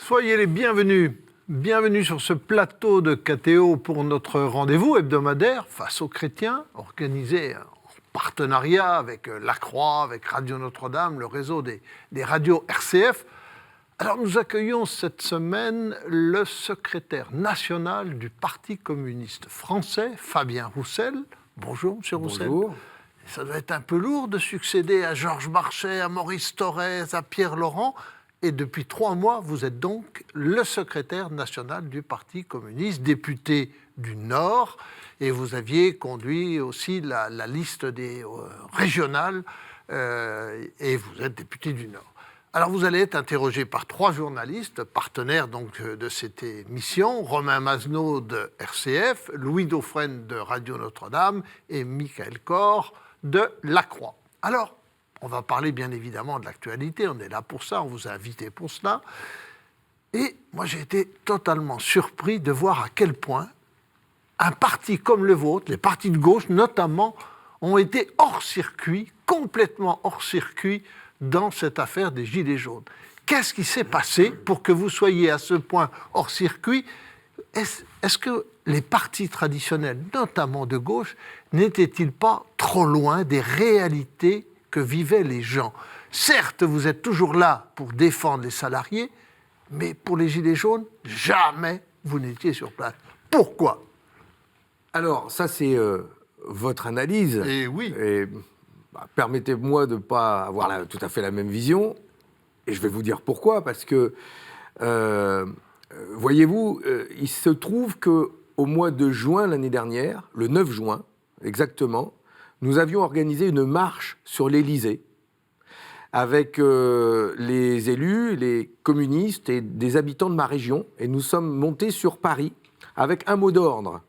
Soyez les bienvenus. Bienvenue sur ce plateau de KTO pour notre rendez-vous hebdomadaire face aux chrétiens, organisé en partenariat avec La Croix, avec Radio Notre-Dame, le réseau des radios RCF. Alors nous accueillons cette semaine le secrétaire national du Parti communiste français, Fabien Roussel. Bonjour, monsieur Roussel. Bonjour. Ça doit être un peu lourd de succéder à Georges Marchais, à Maurice Thorez, à Pierre Laurent. Et depuis 3 mois, vous êtes donc le secrétaire national du Parti communiste, député du Nord. Et vous aviez conduit aussi la liste des régionales. Et vous êtes député du Nord. Alors vous allez être interrogé par 3 journalistes, partenaires donc de cette émission, Romain Masneau de RCF, Louis Dauphren de Radio Notre-Dame et Michael Cor de La Croix. Alors, on va parler bien évidemment de l'actualité, on est là pour ça, on vous a invité pour cela. Et moi j'ai été totalement surpris de voir à quel point un parti comme le vôtre, les partis de gauche notamment, ont été hors circuit, complètement hors circuit dans cette affaire des Gilets jaunes. Qu'est-ce qui s'est passé pour que vous soyez à ce point hors circuit ? Est-ce que les partis traditionnels, notamment de gauche, n'étaient-ils pas trop loin des réalités que vivaient les gens ? Certes, vous êtes toujours là pour défendre les salariés, mais pour les Gilets jaunes, jamais vous n'étiez sur place. Pourquoi ? Alors, ça, c'est votre analyse. Et oui. Et, permettez-moi de ne pas avoir tout à fait la même vision. Et je vais vous dire pourquoi. Parce que, voyez-vous, il se trouve qu'au mois de juin l'année dernière, le 9 juin exactement, nous avions organisé une marche sur l'Élysée avec les élus, les communistes et des habitants de ma région. Et nous sommes montés sur Paris avec un mot d'ordre.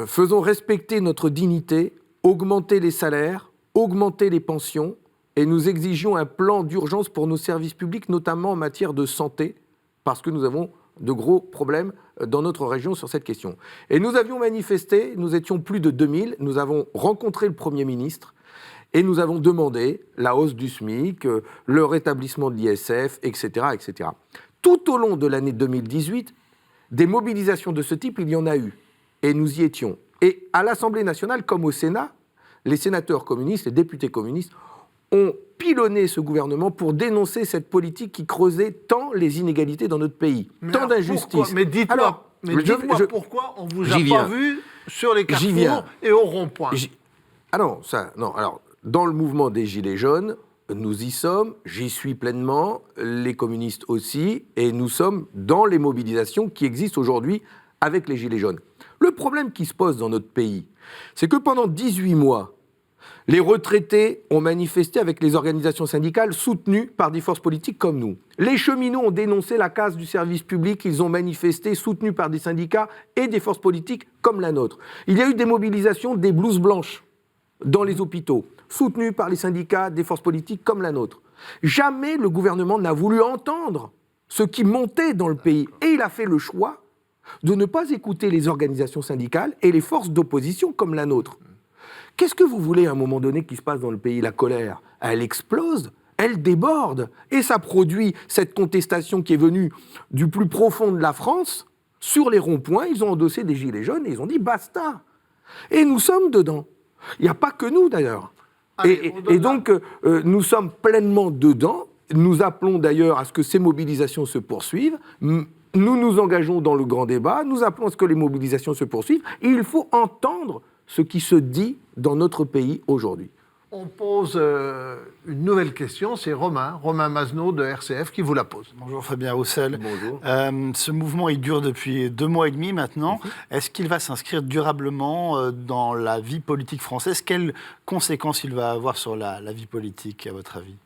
Faisons respecter notre dignité, augmenter les salaires, augmenter les pensions, et nous exigeons un plan d'urgence pour nos services publics, notamment en matière de santé, parce que nous avons de gros problèmes dans notre région sur cette question. Et nous avions manifesté, nous étions plus de 2000, nous avons rencontré le Premier ministre, et nous avons demandé la hausse du SMIC, le rétablissement de l'ISF, etc., etc. Tout au long de l'année 2018, des mobilisations de ce type, il y en a eu. Et nous y étions. Et à l'Assemblée nationale, comme au Sénat, les sénateurs communistes, les députés communistes ont pilonné ce gouvernement pour dénoncer cette politique qui creusait tant les inégalités dans notre pays, tant d'injustices. Mais dites-moi, pourquoi on ne vous a pas vu sur les carrefours et au rond-point. Alors, dans le mouvement des Gilets jaunes, nous y sommes, j'y suis pleinement, les communistes aussi, et nous sommes dans les mobilisations qui existent aujourd'hui avec les Gilets jaunes. Le problème qui se pose dans notre pays, c'est que pendant 18 mois, les retraités ont manifesté avec les organisations syndicales soutenues par des forces politiques comme nous. Les cheminots ont dénoncé la casse du service public, ils ont manifesté soutenus par des syndicats et des forces politiques comme la nôtre. Il y a eu des mobilisations des blouses blanches dans les hôpitaux, soutenues par les syndicats, des forces politiques comme la nôtre. Jamais le gouvernement n'a voulu entendre ce qui montait dans le pays. Et il a fait le choix de ne pas écouter les organisations syndicales et les forces d'opposition comme la nôtre. Qu'est-ce que vous voulez à un moment donné qui se passe dans le pays ? La colère, elle explose, elle déborde, et ça produit cette contestation qui est venue du plus profond de la France. Sur les ronds-points, ils ont endossé des gilets jaunes et ils ont dit basta. Et nous sommes dedans. Il n'y a pas que nous d'ailleurs. Et donc, nous sommes pleinement dedans. Nous appelons d'ailleurs à ce que ces mobilisations se poursuivent. Nous nous engageons dans le grand débat, nous appelons à ce que les mobilisations se poursuivent, et il faut entendre ce qui se dit dans notre pays aujourd'hui. On pose une nouvelle question, c'est Romain Masneau de RCF qui vous la pose. Bonjour Fabien Roussel. Bonjour. Ce mouvement, il dure depuis 2 mois et demi maintenant. Est-ce qu'il va s'inscrire durablement dans la vie politique française ? Quelles conséquences il va avoir sur la vie politique, à votre avis ?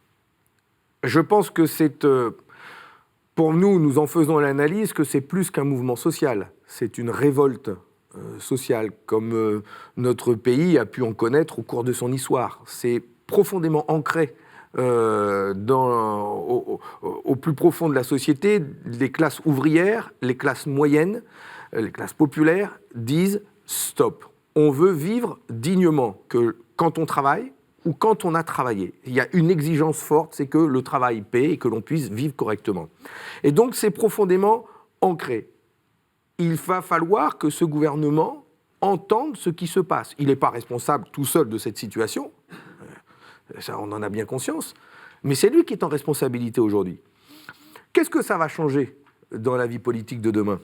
Je pense que c'est... Pour nous, nous en faisons l'analyse que c'est plus qu'un mouvement social. C'est une révolte sociale, comme notre pays a pu en connaître au cours de son histoire. C'est profondément ancré au plus profond de la société. Les classes ouvrières, les classes moyennes, les classes populaires disent « stop ». On veut vivre dignement, que quand on travaille, ou quand on a travaillé. Il y a une exigence forte, c'est que le travail paie et que l'on puisse vivre correctement. Et donc c'est profondément ancré. Il va falloir que ce gouvernement entende ce qui se passe. Il n'est pas responsable tout seul de cette situation, ça, on en a bien conscience, mais c'est lui qui est en responsabilité aujourd'hui. Qu'est-ce que ça va changer dans la vie politique de demain ?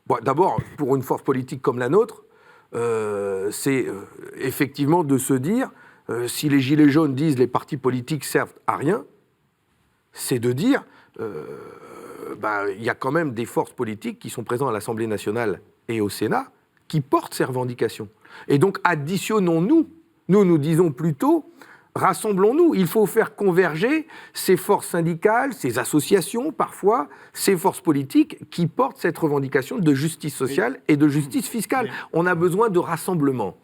Bon, d'abord, pour une force politique comme la nôtre, c'est effectivement de se dire, si les Gilets jaunes disent les partis politiques servent à rien, c'est de dire, y a quand même des forces politiques qui sont présentes à l'Assemblée nationale et au Sénat qui portent ces revendications. Et donc, additionnons-nous. Nous disons plutôt, rassemblons-nous. Il faut faire converger ces forces syndicales, ces associations parfois, ces forces politiques qui portent cette revendication de justice sociale et de justice fiscale. On a besoin de rassemblement.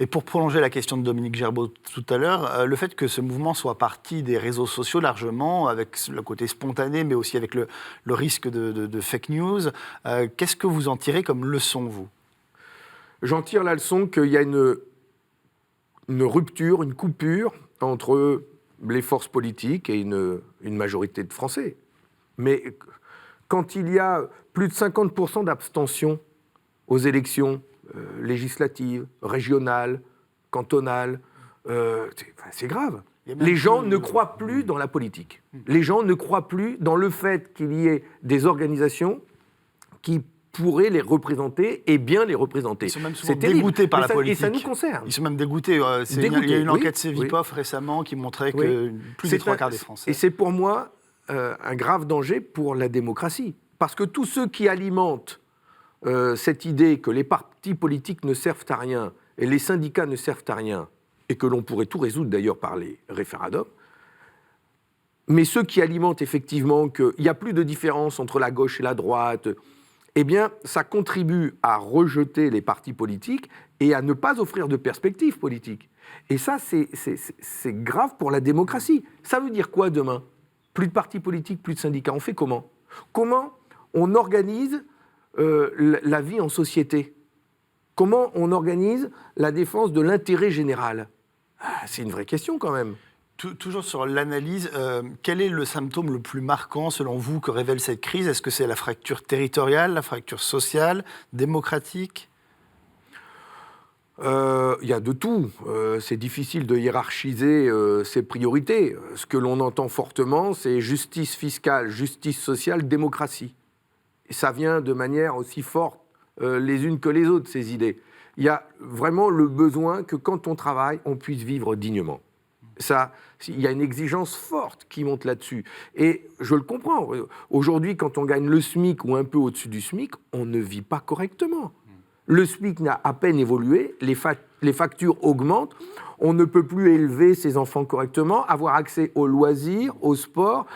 Et pour prolonger la question de Dominique Gerbaud tout à l'heure, le fait que ce mouvement soit parti des réseaux sociaux largement, avec le côté spontané, mais aussi avec le risque de fake news, qu'est-ce que vous en tirez comme leçon, vous ? J'en tire la leçon qu'il y a une rupture, une coupure entre les forces politiques et une majorité de Français. Mais quand il y a plus de 50% d'abstention aux élections législatives, régionales, cantonales, c'est grave. Les gens ne croient plus dans la politique. Les gens ne croient plus dans le fait qu'il y ait des organisations qui pourraient les représenter et bien les représenter. Ils sont même souvent dégoûtés par la politique. Et ça nous concerne. Ils sont même dégoûtés. Il y a une enquête Cevipof récemment qui montrait que plus des 3/4 des Français. Et c'est pour moi un grave danger pour la démocratie. Parce que tous ceux qui alimentent cette idée que les partis politiques ne servent à rien et les syndicats ne servent à rien, et que l'on pourrait tout résoudre d'ailleurs par les référendums, mais ceux qui alimentent effectivement qu'il n'y a plus de différence entre la gauche et la droite, eh bien, ça contribue à rejeter les partis politiques et à ne pas offrir de perspectives politiques. Et ça, c'est grave pour la démocratie. Ça veut dire quoi demain ? Plus de partis politiques, plus de syndicats. On fait comment ? Comment on organise la vie en société ? Comment on organise la défense de l'intérêt général ? C'est une vraie question quand même. Toujours sur l'analyse, quel est le symptôme le plus marquant, selon vous, que révèle cette crise ? Est-ce que c'est la fracture territoriale, la fracture sociale, démocratique ? Il y a de tout. C'est difficile de hiérarchiser ces priorités. Ce que l'on entend fortement, c'est justice fiscale, justice sociale, démocratie. Et ça vient de manière aussi forte les unes que les autres, ces idées. Il y a vraiment le besoin que quand on travaille, on puisse vivre dignement. Ça, il y a une exigence forte qui monte là-dessus. Et je le comprends. Aujourd'hui, quand on gagne le SMIC ou un peu au-dessus du SMIC, on ne vit pas correctement. Le SMIC n'a à peine évolué, les factures augmentent, on ne peut plus élever ses enfants correctement, avoir accès aux loisirs, au sport,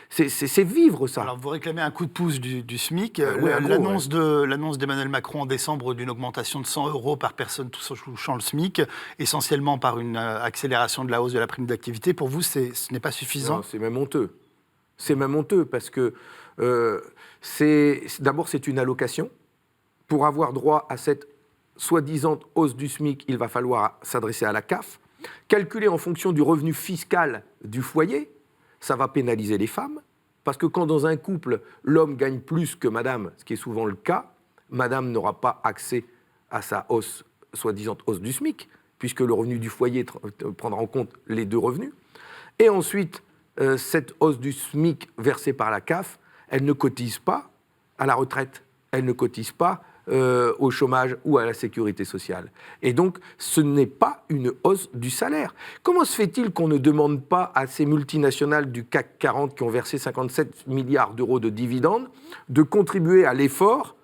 c'est vivre ça. Alors vous réclamez un coup de pouce du SMIC, l'annonce d'Emmanuel Macron en décembre d'une augmentation de 100 € par personne touchant le SMIC, essentiellement par une accélération de la hausse de la prime d'activité, pour vous ce n'est pas suffisant ? Non, c'est même honteux. C'est même honteux parce que d'abord c'est une allocation. Pour avoir droit à cette soi-disant hausse du SMIC, il va falloir s'adresser à la CAF. Calculer en fonction du revenu fiscal du foyer, ça va pénaliser les femmes. Parce que quand dans un couple, l'homme gagne plus que madame, ce qui est souvent le cas, madame n'aura pas accès à sa hausse, soi-disant hausse du SMIC, puisque le revenu du foyer prendra en compte les deux revenus. Et ensuite, cette hausse du SMIC versée par la CAF, elle ne cotise pas à la retraite, elle ne cotise pas au chômage ou à la sécurité sociale. Et donc, ce n'est pas une hausse du salaire. Comment se fait-il qu'on ne demande pas à ces multinationales du CAC 40 qui ont versé 57 milliards d'euros de dividendes de contribuer à l'effort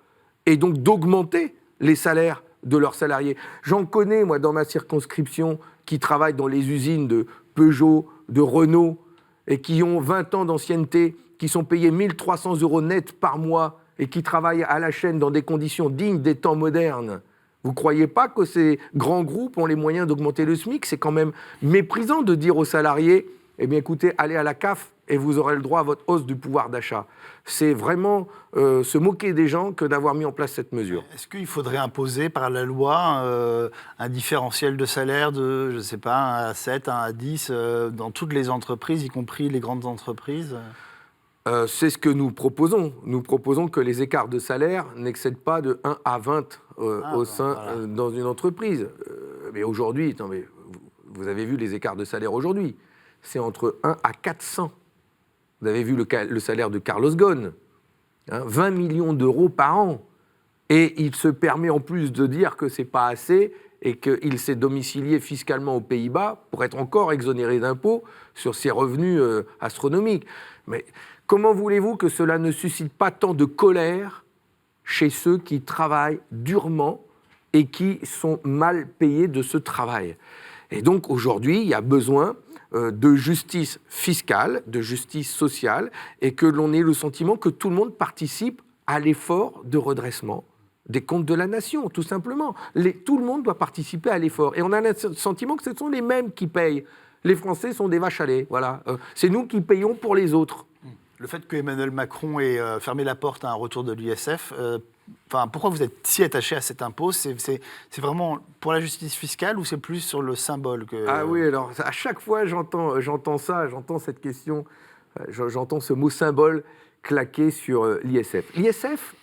et donc d'augmenter les salaires de leurs salariés ? J'en connais, moi, dans ma circonscription, qui travaillent dans les usines de Peugeot, de Renault, et qui ont 20 ans d'ancienneté, qui sont payés 1 300 € net par mois, et qui travaillent à la chaîne dans des conditions dignes des temps modernes. Vous ne croyez pas que ces grands groupes ont les moyens d'augmenter le SMIC ? C'est quand même méprisant de dire aux salariés, eh bien écoutez, allez à la CAF et vous aurez le droit à votre hausse du pouvoir d'achat. C'est vraiment se moquer des gens que d'avoir mis en place cette mesure. Est-ce qu'il faudrait imposer par la loi un différentiel de salaire de, je ne sais pas, 1 à 7, 1 à 10 dans toutes les entreprises, y compris les grandes entreprises ? C'est ce que nous proposons. Nous proposons que les écarts de salaire n'excèdent pas de 1 à 20 au sein dans une entreprise. Mais aujourd'hui, vous avez vu les écarts de salaire aujourd'hui. C'est entre 1 à 400. Vous avez vu le salaire de Carlos Ghosn, 20 millions d'euros par an. Et il se permet en plus de dire que ce n'est pas assez et qu'il s'est domicilié fiscalement aux Pays-Bas pour être encore exonéré d'impôts sur ses revenus astronomiques. Mais comment voulez-vous que cela ne suscite pas tant de colère chez ceux qui travaillent durement et qui sont mal payés de ce travail ? Et donc aujourd'hui, il y a besoin de justice fiscale, de justice sociale, et que l'on ait le sentiment que tout le monde participe à l'effort de redressement des comptes de la nation, tout simplement. Tout le monde doit participer à l'effort. Et on a le sentiment que ce sont les mêmes qui payent. Les Français sont des vaches à lait, voilà. C'est nous qui payons pour les autres. Le fait que Emmanuel Macron ait fermé la porte à un retour de l'ISF, pourquoi vous êtes si attaché à cet impôt ? C'est vraiment pour la justice fiscale ou c'est plus sur le symbole que... Ah oui, alors à chaque fois j'entends ça, j'entends cette question, j'entends ce mot symbole claquer sur l'ISF. L'ISF,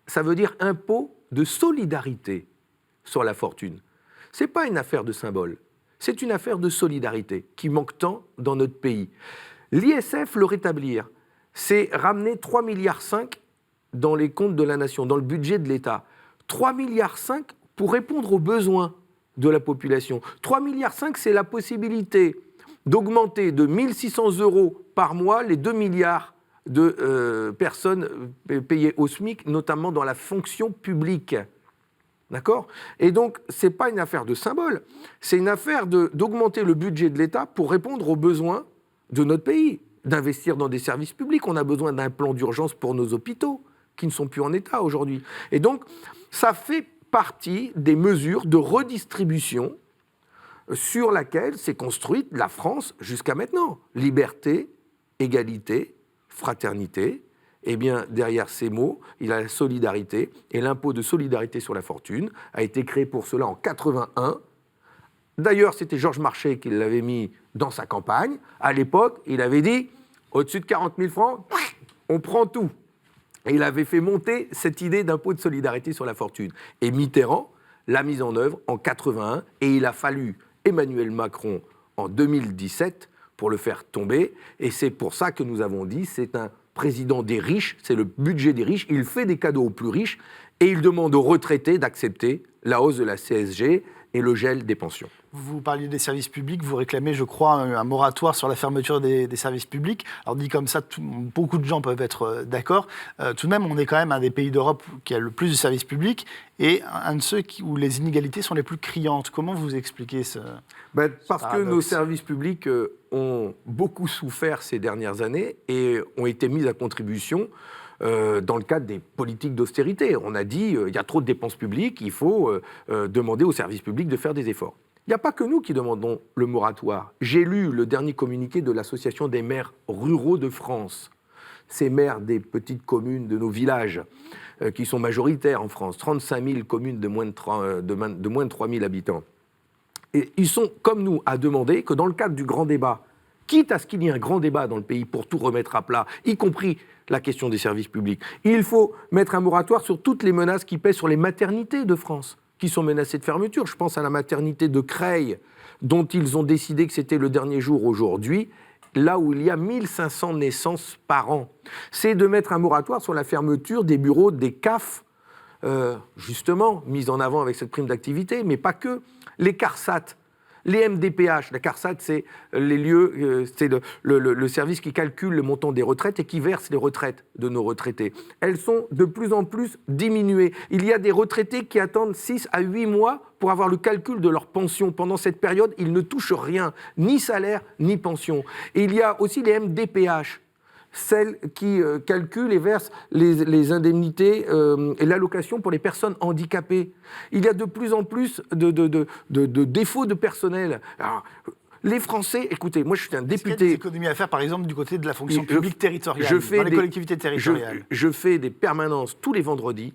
ça veut dire impôt de solidarité sur la fortune. Ce n'est pas une affaire de symbole, c'est une affaire de solidarité qui manque tant dans notre pays. L'ISF, le rétablir, c'est ramener 3,5 milliards dans les comptes de la nation, dans le budget de l'État. 3,5 milliards pour répondre aux besoins de la population. 3,5 milliards, c'est la possibilité d'augmenter de 1 600 € par mois les 2 milliards de personnes payées au SMIC, notamment dans la fonction publique. D'accord ? Et donc, ce n'est pas une affaire de symbole, c'est une affaire d'augmenter le budget de l'État pour répondre aux besoins de notre pays, d'investir dans des services publics. On a besoin d'un plan d'urgence pour nos hôpitaux, qui ne sont plus en état aujourd'hui. Et donc, ça fait partie des mesures de redistribution sur laquelle s'est construite la France jusqu'à maintenant. Liberté, égalité, fraternité. Eh bien, derrière ces mots, il y a la solidarité. Et l'impôt de solidarité sur la fortune a été créé pour cela en 81. D'ailleurs, c'était Georges Marchais qui l'avait mis dans sa campagne. À l'époque, il avait dit, au-dessus de 40 000 francs, on prend tout. Et il avait fait monter cette idée d'impôt de solidarité sur la fortune. Et Mitterrand l'a mise en œuvre en 81, et il a fallu Emmanuel Macron en 2017 pour le faire tomber. Et c'est pour ça que nous avons dit, c'est un président des riches, c'est le budget des riches, il fait des cadeaux aux plus riches, et il demande aux retraités d'accepter la hausse de la CSG et le gel des pensions. Vous parliez des services publics, vous réclamez, je crois, un moratoire sur la fermeture des services publics. Alors dit comme ça, beaucoup de gens peuvent être d'accord. Tout de même, on est quand même un des pays d'Europe qui a le plus de services publics et un de ceux où les inégalités sont les plus criantes. Comment vous expliquez ce Parce que nos services publics ont beaucoup souffert ces dernières années et ont été mis à contribution dans le cadre des politiques d'austérité. On a dit, il y a trop de dépenses publiques, il faut demander aux services publics de faire des efforts. Il n'y a pas que nous qui demandons le moratoire. J'ai lu le dernier communiqué de l'Association des maires ruraux de France. Ces maires des petites communes de nos villages, qui sont majoritaires en France, 35 000 communes de moins de 3 000 habitants. Et ils sont, comme nous, à demander que dans le cadre du grand débat, quitte à ce qu'il y ait un grand débat dans le pays pour tout remettre à plat, y compris la question des services publics, il faut mettre un moratoire sur toutes les menaces qui pèsent sur les maternités de France, qui sont menacées de fermeture. Je pense à la maternité de Creil, dont ils ont décidé que c'était le dernier jour aujourd'hui, là où il y a 1500 naissances par an. C'est de mettre un moratoire sur la fermeture des bureaux des CAF, justement, mis en avant avec cette prime d'activité, mais pas que. Les CARSAT, les MDPH, la CARSAT, c'est les lieux, c'est le service qui calcule le montant des retraites et qui verse les retraites de nos retraités. Elles sont de plus en plus diminuées. Il y a des retraités qui attendent 6 à 8 mois pour avoir le calcul de leur pension. Pendant cette période, ils ne touchent rien, ni salaire, ni pension. Et il y a aussi les MDPH, celles qui calculent et versent les indemnités et l'allocation pour les personnes handicapées. Il y a de plus en plus de défauts de personnel. Alors, Les Français, écoutez, moi je suis un Est-ce qu'il y a député... des économies à faire, par exemple, du côté de la fonction Je- publique territoriale, je fais dans les des- collectivités territoriales? Je fais des permanences tous les vendredis.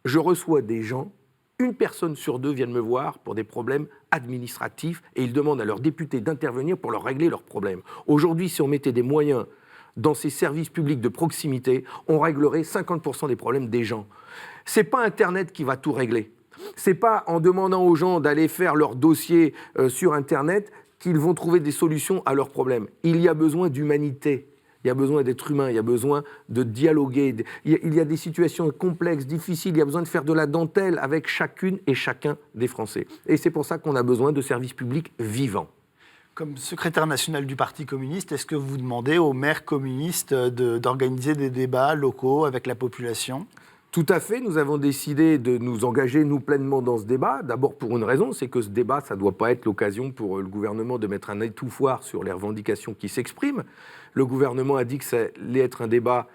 Je reçois des gens, une personne sur deux vient me voir pour des problèmes administratifs et ils demandent à leurs députés d'intervenir pour leur régler leurs problèmes. Aujourd'hui, si on mettait des moyens dans ces services publics de proximité, on réglerait 50% des problèmes des gens. C'est pas Internet qui va tout régler. C'est pas en demandant aux gens d'aller faire leur dossier sur Internet qu'ils vont trouver des solutions à leurs problèmes. Il y a besoin d'humanité. Il y a besoin d'être humain, il y a besoin de dialoguer. Il y a des situations complexes, difficiles, il y a besoin de faire de la dentelle avec chacune et chacun des Français. Et c'est pour ça qu'on a besoin de services publics vivants. Comme secrétaire national du Parti communiste, est-ce que vous demandez aux maires communistes d'organiser des débats locaux avec la population ? Tout à fait, nous avons décidé de nous engager, nous, pleinement dans ce débat. D'abord pour une raison, c'est que ce débat, ça ne doit pas être l'occasion pour le gouvernement de mettre un étouffoir sur les revendications qui s'expriment. Le gouvernement a dit que ça allait être un débat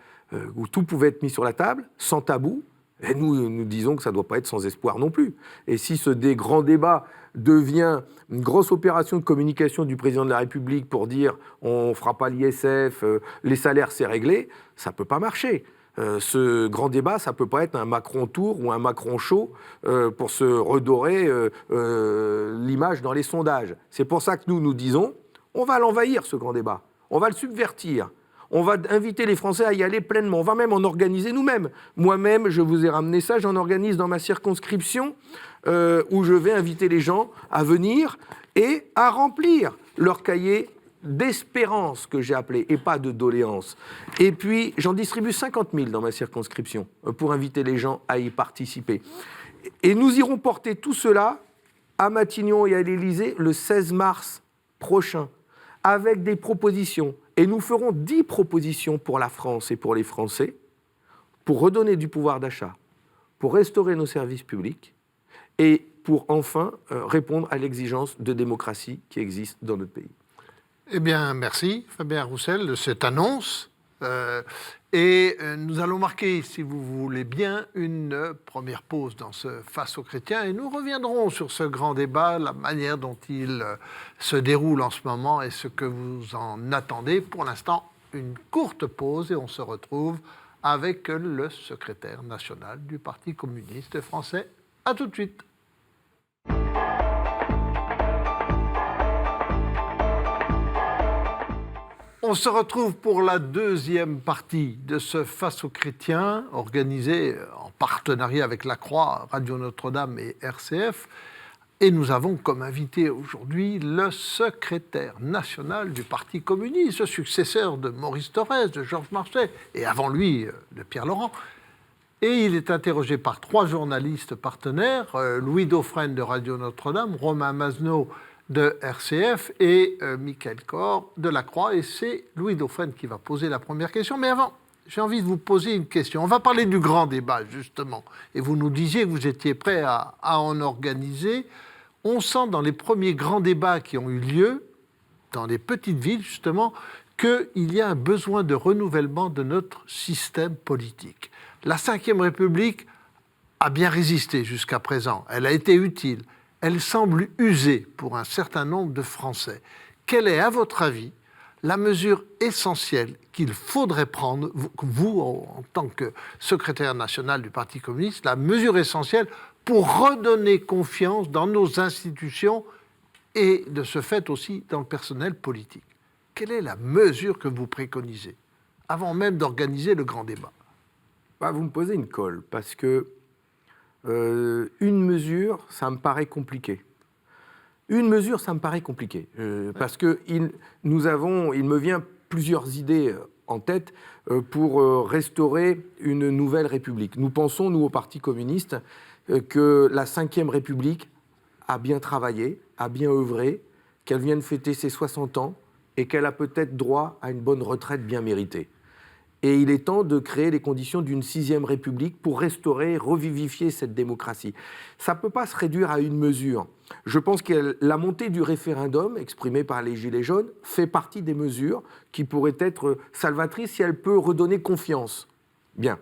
où tout pouvait être mis sur la table, sans tabou. Et nous disons que ça ne doit pas être sans espoir non plus. Et si ce grand débat devient une grosse opération de communication du président de la République pour dire on ne fera pas l'ISF, les salaires c'est réglé, ça ne peut pas marcher. Ce grand débat, ça ne peut pas être un Macron tour ou un Macron show pour se redorer l'image dans les sondages. C'est pour ça que nous disons, on va l'envahir ce grand débat, on va le subvertir. On va inviter les Français à y aller pleinement. On va même en organiser nous-mêmes. Moi-même, je vous ai ramené ça, j'en organise dans ma circonscription où je vais inviter les gens à venir et à remplir leur cahier d'espérance que j'ai appelé, et pas de doléance. Et puis, j'en distribue 50 000 dans ma circonscription pour inviter les gens à y participer. Et nous irons porter tout cela à Matignon et à l'Élysée le 16 mars prochain, avec des propositions. Et nous ferons 10 propositions pour la France et pour les Français, pour redonner du pouvoir d'achat, pour restaurer nos services publics et pour enfin répondre à l'exigence de démocratie qui existe dans notre pays. Eh bien, merci Fabien Roussel de cette annonce. Nous allons marquer, si vous voulez bien, une première pause dans ce Face aux chrétiens et nous reviendrons sur ce grand débat, la manière dont il se déroule en ce moment et ce que vous en attendez. Pour l'instant, une courte pause et on se retrouve avec le secrétaire national du Parti communiste français. À tout de suite. On se retrouve pour la deuxième partie de ce Face aux chrétiens, organisé en partenariat avec La Croix, Radio Notre-Dame et RCF. Et nous avons comme invité aujourd'hui le secrétaire national du Parti communiste, successeur de Maurice Thorez, de Georges Marchais, et avant lui, de Pierre Laurent. Et il est interrogé par 3 journalistes partenaires, Louis Dauphren de Radio Notre-Dame, Romain Mazenot de RCF et Michael Cor de La Croix. Et c'est Louis Dauphren qui va poser la première question. Mais avant, j'ai envie de vous poser une question. On va parler du grand débat, justement. Et vous nous disiez que vous étiez prêt à en organiser. On sent dans les premiers grands débats qui ont eu lieu, dans les petites villes, justement, qu'il y a un besoin de renouvellement de notre système politique. La Ve République a bien résisté jusqu'à présent. Elle a été utile. Elle semble usée pour un certain nombre de Français. Quelle est, à votre avis, la mesure essentielle qu'il faudrait prendre, vous, en tant que secrétaire national du Parti communiste, la mesure essentielle pour redonner confiance dans nos institutions et, de ce fait aussi, dans le personnel politique? Quelle est la mesure que vous préconisez, avant même d'organiser le grand débat? Vous me posez une colle, parce que une mesure, ça me paraît compliqué. Une mesure, ça me paraît compliqué. Parce qu'il me vient plusieurs idées en tête pour restaurer une nouvelle République. Nous pensons, nous, au Parti communiste, que la Ve République a bien travaillé, a bien œuvré, qu'elle vient de fêter ses 60 ans et qu'elle a peut-être droit à une bonne retraite bien méritée. Et il est temps de créer les conditions d'une 6e République pour restaurer, revivifier cette démocratie. Ça ne peut pas se réduire à une mesure. Je pense que la montée du référendum, exprimée par les Gilets jaunes, fait partie des mesures qui pourraient être salvatrices si elle peut redonner confiance. Bien.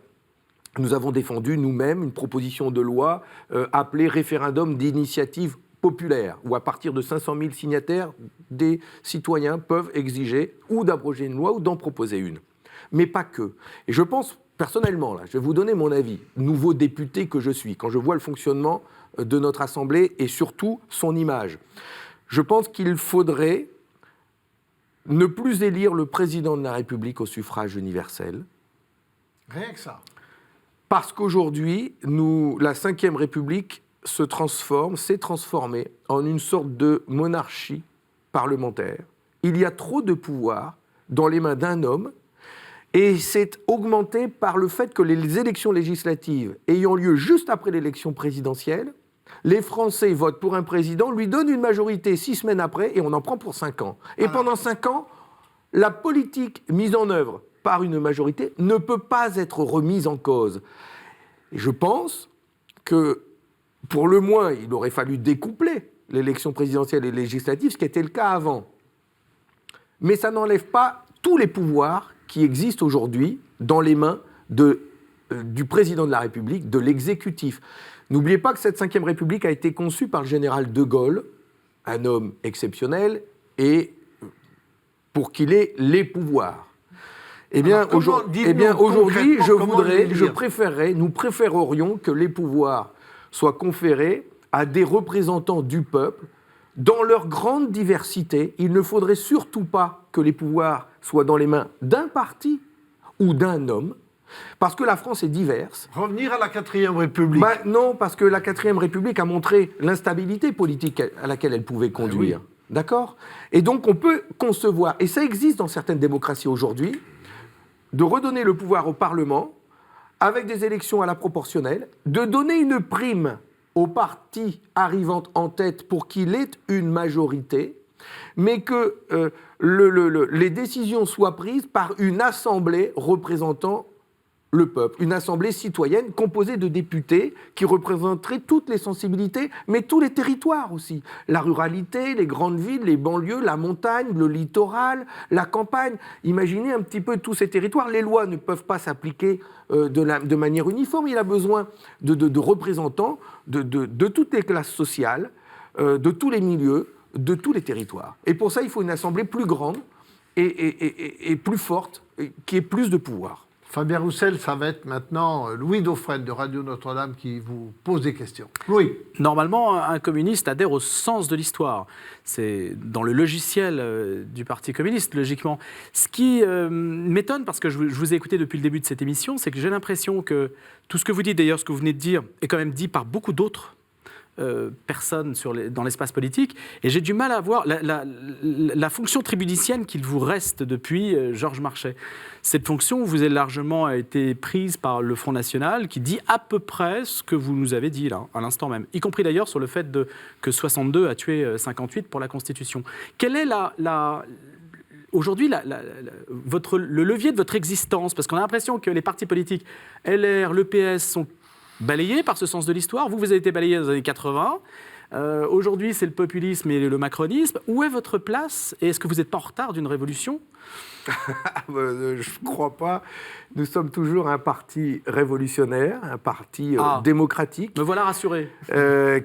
Nous avons défendu nous-mêmes une proposition de loi appelée référendum d'initiative populaire, où à partir de 500 000 signataires, des citoyens peuvent exiger ou d'abroger une loi ou d'en proposer une. Mais pas que. Et je pense, personnellement, là, je vais vous donner mon avis, nouveau député que je suis, quand je vois le fonctionnement de notre Assemblée et surtout son image. Je pense qu'il faudrait ne plus élire le président de la République au suffrage universel. Rien que ça. Parce qu'aujourd'hui, la Ve République s'est transformée en une sorte de monarchie parlementaire. Il y a trop de pouvoir dans les mains d'un homme, et c'est augmenté par le fait que les élections législatives ayant lieu juste après l'élection présidentielle, les Français votent pour un président, lui donnent une majorité 6 semaines après, et on en prend pour 5 ans. Et pendant 5 ans, la politique mise en œuvre par une majorité ne peut pas être remise en cause. Et je pense que, pour le moins, il aurait fallu découpler l'élection présidentielle et législative, ce qui était le cas avant. Mais ça n'enlève pas tous les pouvoirs qui existent aujourd'hui dans les mains du président de la République, de l'exécutif. N'oubliez pas que cette Ve République a été conçue par le général de Gaulle, un homme exceptionnel, et pour qu'il ait les pouvoirs. Eh bien, aujourd'hui, nous préférerions que les pouvoirs soient conférés à des représentants du peuple dans leur grande diversité. Il ne faudrait surtout pas que les pouvoirs soient dans les mains d'un parti ou d'un homme, parce que la France est diverse. Revenir à la 4e République. Non, parce que la 4e République a montré l'instabilité politique à laquelle elle pouvait conduire. Oui. D'accord ? Et donc on peut concevoir, et ça existe dans certaines démocraties aujourd'hui, de redonner le pouvoir au Parlement avec des élections à la proportionnelle, de donner une prime au parti arrivant en tête pour qu'il ait une majorité, mais que les décisions soient prises par une assemblée représentant le peuple, une assemblée citoyenne composée de députés qui représenteraient toutes les sensibilités, mais tous les territoires aussi. La ruralité, les grandes villes, les banlieues, la montagne, le littoral, la campagne. Imaginez un petit peu tous ces territoires. Les lois ne peuvent pas s'appliquer de manière uniforme. Il a besoin de représentants de toutes les classes sociales, de tous les milieux, de tous les territoires. Et pour ça, il faut une assemblée plus grande et plus forte, qui ait plus de pouvoir. Fabien Roussel, ça va être maintenant Louis Dauphren de Radio Notre-Dame qui vous pose des questions. Louis. Normalement, un communiste adhère au sens de l'histoire. C'est dans le logiciel du Parti communiste, logiquement. Ce qui m'étonne, parce que je vous ai écouté depuis le début de cette émission, c'est que j'ai l'impression que tout ce que vous dites, d'ailleurs, ce que vous venez de dire, est quand même dit par beaucoup d'autres personnes dans l'espace politique, et j'ai du mal à voir la fonction tribunicienne qu'il vous reste depuis Georges Marchais. Cette fonction vous a largement été prise par le Front National, qui dit à peu près ce que vous nous avez dit là, à l'instant même, y compris d'ailleurs sur le fait que 62 a tué 58 pour la Constitution. Quelle est aujourd'hui, le levier de votre existence? Parce qu'on a l'impression que les partis politiques, LR, le PS, sont balayé par ce sens de l'histoire. Vous avez été balayé dans les années 80. Aujourd'hui, c'est le populisme et le macronisme. Où est votre place? Et est-ce que vous n'êtes pas en retard d'une révolution? Je ne crois pas. Nous sommes toujours un parti révolutionnaire, un parti démocratique. Me voilà rassuré.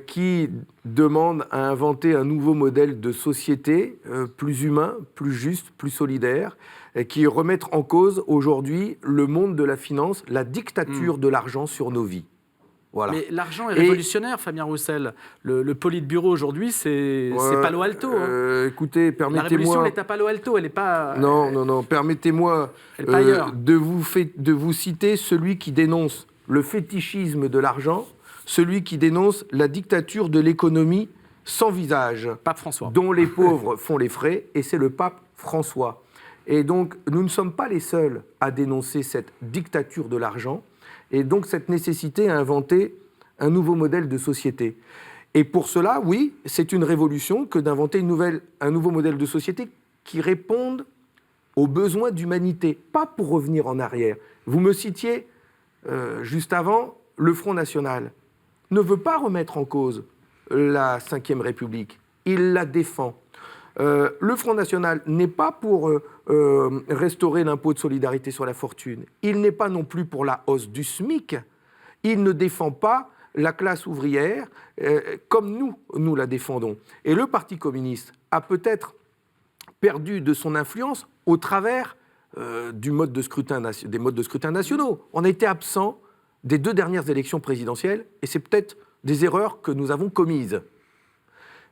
Qui demande à inventer un nouveau modèle de société plus humain, plus juste, plus solidaire, qui remettre en cause aujourd'hui le monde de la finance, la dictature de l'argent sur nos vies. Voilà. Mais l'argent est révolutionnaire, Fabien Roussel. Le Politburo aujourd'hui, c'est Palo Alto. Écoutez, permettez-moi... La révolution, elle est à Palo Alto, elle n'est pas... Non, permettez-moi de vous citer celui qui dénonce le fétichisme de l'argent, celui qui dénonce la dictature de l'économie sans visage, Pape François, dont les pauvres font les frais, et c'est le pape François. Et donc, nous ne sommes pas les seuls à dénoncer cette dictature de l'argent, et donc cette nécessité à inventer un nouveau modèle de société. Et pour cela, oui, c'est une révolution que d'inventer un nouveau modèle de société qui réponde aux besoins d'humanité, pas pour revenir en arrière. Vous me citiez juste avant, le Front National ne veut pas remettre en cause la Ve République, il la défend. Le Front National n'est pas pour restaurer l'impôt de solidarité sur la fortune. Il n'est pas non plus pour la hausse du SMIC. Il ne défend pas la classe ouvrière comme nous la défendons. Et le Parti communiste a peut-être perdu de son influence au travers des modes de scrutin nationaux. On a été absent des 2 dernières élections présidentielles, et c'est peut-être des erreurs que nous avons commises.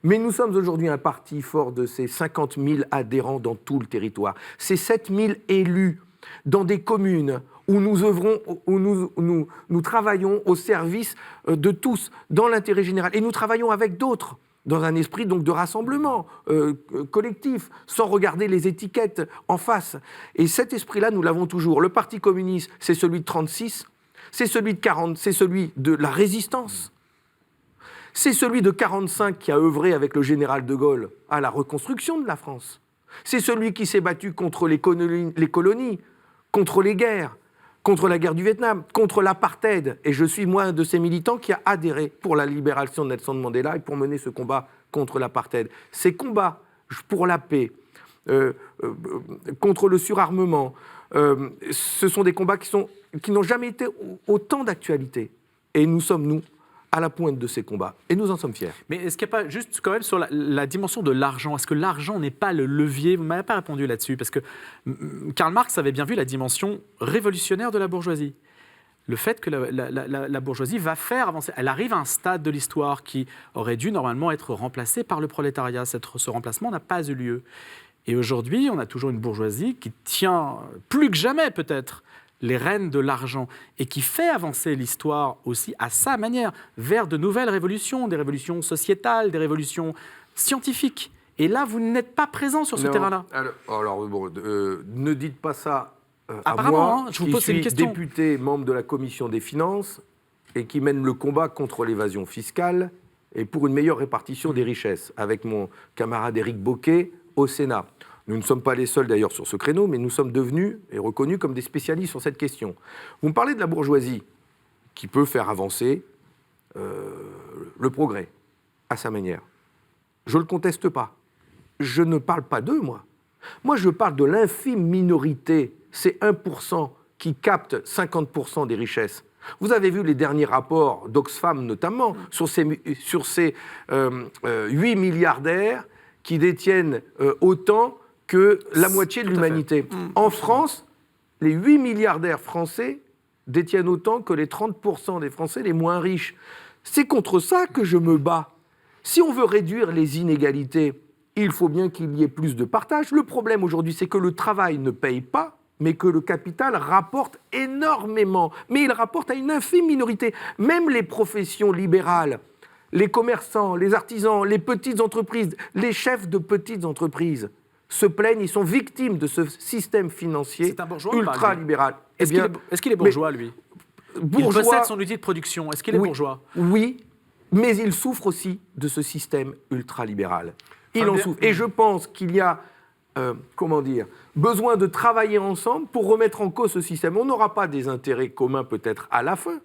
Mais nous sommes aujourd'hui un parti fort de ces 50 000 adhérents dans tout le territoire. Ces 7 000 élus dans des communes où nous œuvrons, où nous travaillons au service de tous, dans l'intérêt général. Et nous travaillons avec d'autres, dans un esprit donc de rassemblement collectif, sans regarder les étiquettes en face. Et cet esprit-là, nous l'avons toujours. Le Parti communiste, c'est celui de 36, c'est celui de 40, c'est celui de la résistance. C'est celui de 45 qui a œuvré avec le général de Gaulle à la reconstruction de la France. C'est celui qui s'est battu contre les colonies, contre les guerres, contre la guerre du Vietnam, contre l'apartheid. Et je suis, moi, un de ces militants qui a adhéré pour la libération de Nelson Mandela et pour mener ce combat contre l'apartheid. Ces combats pour la paix, contre le surarmement, ce sont des combats qui n'ont jamais été autant d'actualité. Et nous sommes, nous, à la pointe de ces combats. Et nous en sommes fiers. Mais est-ce qu'il n'y a pas, juste quand même sur la dimension de l'argent, est-ce que l'argent n'est pas le levier? Vous ne m'avez pas répondu là-dessus, parce que Karl Marx avait bien vu la dimension révolutionnaire de la bourgeoisie. Le fait que la bourgeoisie va faire avancer. Elle arrive à un stade de l'histoire qui aurait dû normalement être remplacé par le prolétariat. Ce remplacement n'a pas eu lieu. Et aujourd'hui, on a toujours une bourgeoisie qui tient, plus que jamais peut-être, les rênes de l'argent et qui fait avancer l'histoire aussi à sa manière vers de nouvelles révolutions, des révolutions sociétales, des révolutions scientifiques. Et là, vous n'êtes pas présent sur ce terrain-là. Alors bon, ne dites pas ça à apparemment, moi, je vous pose qui une suis question. député, membre de la commission des finances et qui mène le combat contre l'évasion fiscale et pour une meilleure répartition des richesses, avec mon camarade Éric Bocquet au Sénat. Nous ne sommes pas les seuls d'ailleurs sur ce créneau, mais nous sommes devenus et reconnus comme des spécialistes sur cette question. Vous me parlez de la bourgeoisie, qui peut faire avancer le progrès à sa manière. Je ne le conteste pas. Je ne parle pas d'eux, moi. Moi, je parle de l'infime minorité, ces 1% qui captent 50% des richesses. Vous avez vu les derniers rapports d'Oxfam, notamment, sur ces 8 milliardaires qui détiennent autant que la moitié de l'humanité. En France, les 8 milliardaires français détiennent autant que les 30% des Français les moins riches. C'est contre ça que je me bats. Si on veut réduire les inégalités, il faut bien qu'il y ait plus de partage. Le problème aujourd'hui, c'est que le travail ne paye pas, mais que le capital rapporte énormément. Mais il rapporte à une infime minorité. Même les professions libérales, les commerçants, les artisans, les petites entreprises, les chefs de petites entreprises se plaignent, ils sont victimes de ce système financier ultra-libéral. Est-ce qu'il est bourgeois, lui? Bourgeois, il possède son outil de production. Est-ce qu'il est bourgeois? Oui, mais il souffre aussi de ce système ultra-libéral. Il en souffre. Et je pense qu'il y a, besoin de travailler ensemble pour remettre en cause ce système. On n'aura pas des intérêts communs peut-être à la fin,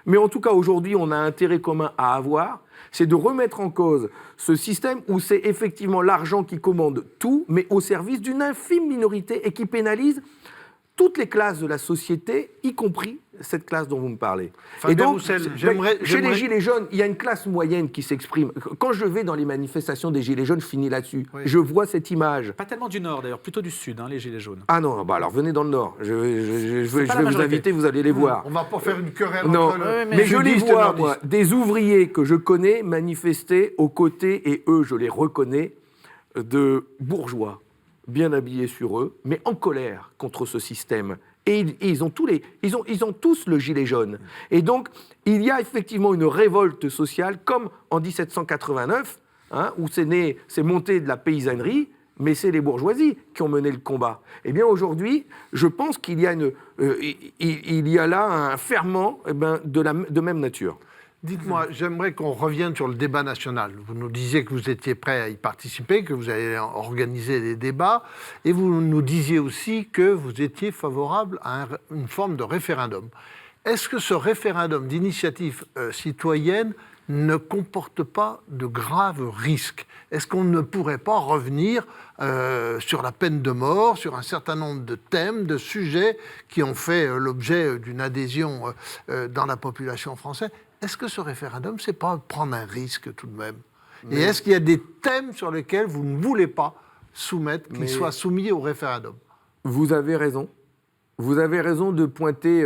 mais en tout cas aujourd'hui, on a un intérêt commun à avoir, c'est de remettre en cause ce système où c'est effectivement l'argent qui commande tout, mais au service d'une infime minorité et qui pénalise toutes les classes de la société, y compris cette classe dont vous me parlez. Fabien et donc, Roussel, chez les Gilets jaunes, il y a une classe moyenne qui s'exprime. Quand je vais dans les manifestations des Gilets jaunes, je finis là-dessus. Oui. Je vois cette image. Pas tellement du Nord, d'ailleurs, plutôt du Sud, les Gilets jaunes. Ah non, bah alors venez dans le Nord. Je vais vous inviter, vous allez les voir. On ne va pas faire une querelle non, entre le... mais je les vois, moi, des ouvriers que je connais manifester aux côtés, et eux, je les reconnais, de bourgeois, bien habillés sur eux, mais en colère contre ce système. Et ils ont tous le gilet jaune. Et donc, il y a effectivement une révolte sociale, comme en 1789, où c'est monté de la paysannerie, mais c'est les bourgeoisies qui ont mené le combat. Eh bien, aujourd'hui, je pense qu'il y a, il y a là un ferment de même nature. Dites-moi, j'aimerais qu'on revienne sur le débat national. Vous nous disiez que vous étiez prêt à y participer, que vous allez organiser des débats, et vous nous disiez aussi que vous étiez favorable à une forme de référendum. Est-ce que ce référendum d'initiative citoyenne ne comporte pas de graves risques? Est-ce qu'on ne pourrait pas revenir sur la peine de mort, sur un certain nombre de thèmes, de sujets qui ont fait l'objet d'une adhésion dans la population française? Est-ce que ce référendum, c'est pas prendre un risque tout de même? Et est-ce qu'il y a des thèmes sur lesquels vous ne voulez pas soumettre, qu'ils soient soumis au référendum? Vous avez raison. Vous avez raison de pointer